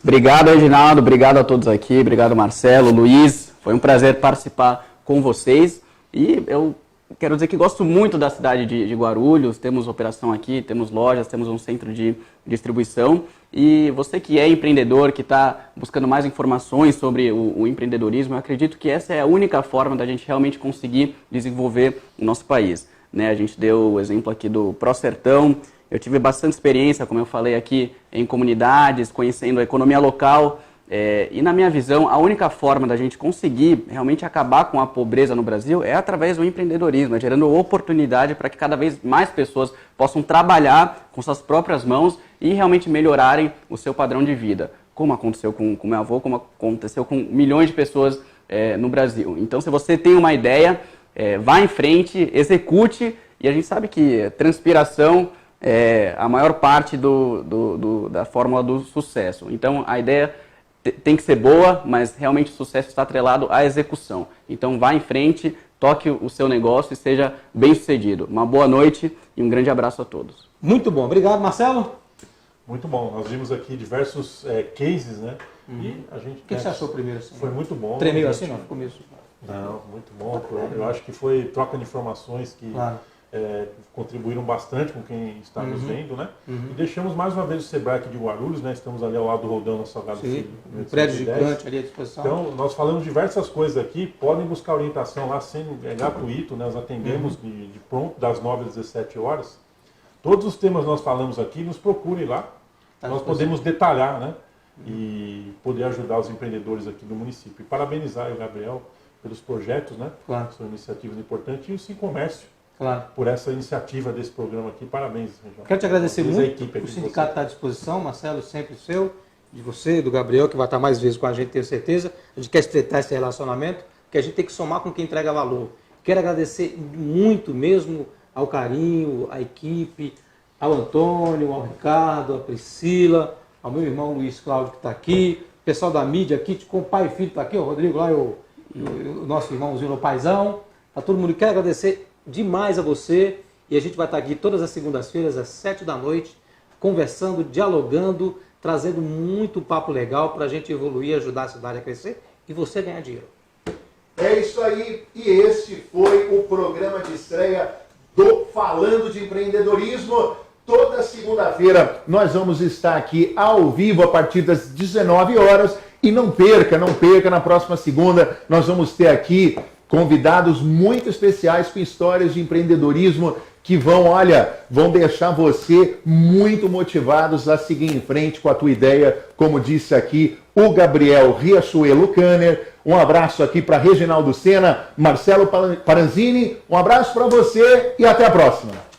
[SPEAKER 8] Obrigado, Reginaldo. Obrigado a todos aqui. Obrigado, Marcelo, Luiz. Foi um prazer participar com vocês. E eu quero dizer que gosto muito da cidade de Guarulhos. Temos operação aqui, temos lojas, temos um centro de distribuição. E você que é empreendedor, que está buscando mais informações sobre o empreendedorismo, eu acredito que essa é a única forma da gente realmente conseguir desenvolver o nosso país. Né? A gente deu o exemplo aqui do ProSertão. Eu tive bastante experiência, como eu falei aqui, em comunidades, conhecendo a economia local. E na minha visão, a única forma da gente conseguir realmente acabar com a pobreza no Brasil é através do empreendedorismo, gerando oportunidade para que cada vez mais pessoas possam trabalhar com suas próprias mãos e realmente melhorarem o seu padrão de vida, como aconteceu com meu avô, como aconteceu com milhões de pessoas no Brasil. Então, se você tem uma ideia, vá em frente, execute, e a gente sabe que transpiração é a maior parte da fórmula do sucesso. Então, a ideia tem que ser boa, mas realmente o sucesso está atrelado à execução. Então vá em frente, toque o seu negócio e seja bem sucedido. Uma boa noite e um grande abraço a todos.
[SPEAKER 4] Muito bom. Obrigado, Marcelo.
[SPEAKER 5] Muito bom. Nós vimos aqui diversos cases, né? E a gente...
[SPEAKER 4] O que você achou primeiro? Assim?
[SPEAKER 5] Foi muito bom.
[SPEAKER 4] Tremeu assim, não? Ficou mesmo.
[SPEAKER 5] Não, muito bom. Eu acho que foi troca de informações que contribuíram bastante com quem está nos vendo, né? E deixamos mais uma vez o Sebrae aqui de Guarulhos, né? Estamos ali ao lado do Roldão, no Salgado Filho.
[SPEAKER 4] Um prédio gigante ali à disposição.
[SPEAKER 5] Então, nós falamos diversas coisas aqui, podem buscar orientação lá, é gratuito, né? Nós atendemos de pronto, das 9 às 17 horas. Todos os temas que nós falamos aqui, nos procurem lá. Nós podemos detalhar, né? E poder ajudar os empreendedores aqui do município. E parabenizar o Gabriel pelos projetos, né?
[SPEAKER 4] Claro.
[SPEAKER 5] São iniciativas importantes. E o Sim Comércio,
[SPEAKER 4] claro,
[SPEAKER 5] por essa iniciativa desse programa aqui. Parabéns, João.
[SPEAKER 4] Quero te agradecer muito. O sindicato está à disposição, Marcelo, sempre seu, de você, do Gabriel, que vai estar mais vezes com a gente, tenho certeza. A gente quer estreitar esse relacionamento, que a gente tem que somar com quem entrega valor. Quero agradecer muito mesmo ao Carinho, à equipe, ao Antônio, ao Ricardo, à Priscila, ao meu irmão Luiz Cláudio, que está aqui, o pessoal da mídia aqui, com o pai e filho está aqui, o Rodrigo lá, o nosso irmãozinho, o paizão, a todo mundo. Quero agradecer demais a você, e a gente vai estar aqui todas as segundas-feiras, às 7 da noite, conversando, dialogando, trazendo muito papo legal para a gente evoluir, ajudar a cidade a crescer e você ganhar dinheiro.
[SPEAKER 1] É isso aí, e esse foi o programa de estreia do Falando de Empreendedorismo. Toda segunda-feira nós vamos estar aqui ao vivo a partir das 19 horas. E não perca, na próxima segunda nós vamos ter aqui convidados muito especiais com histórias de empreendedorismo que vão deixar você muito motivados a seguir em frente com a tua ideia, como disse aqui o Gabriel Riachuelo Kanner. Um abraço aqui para Reginaldo Sena, Marcelo Paranzini, um abraço para você e até a próxima.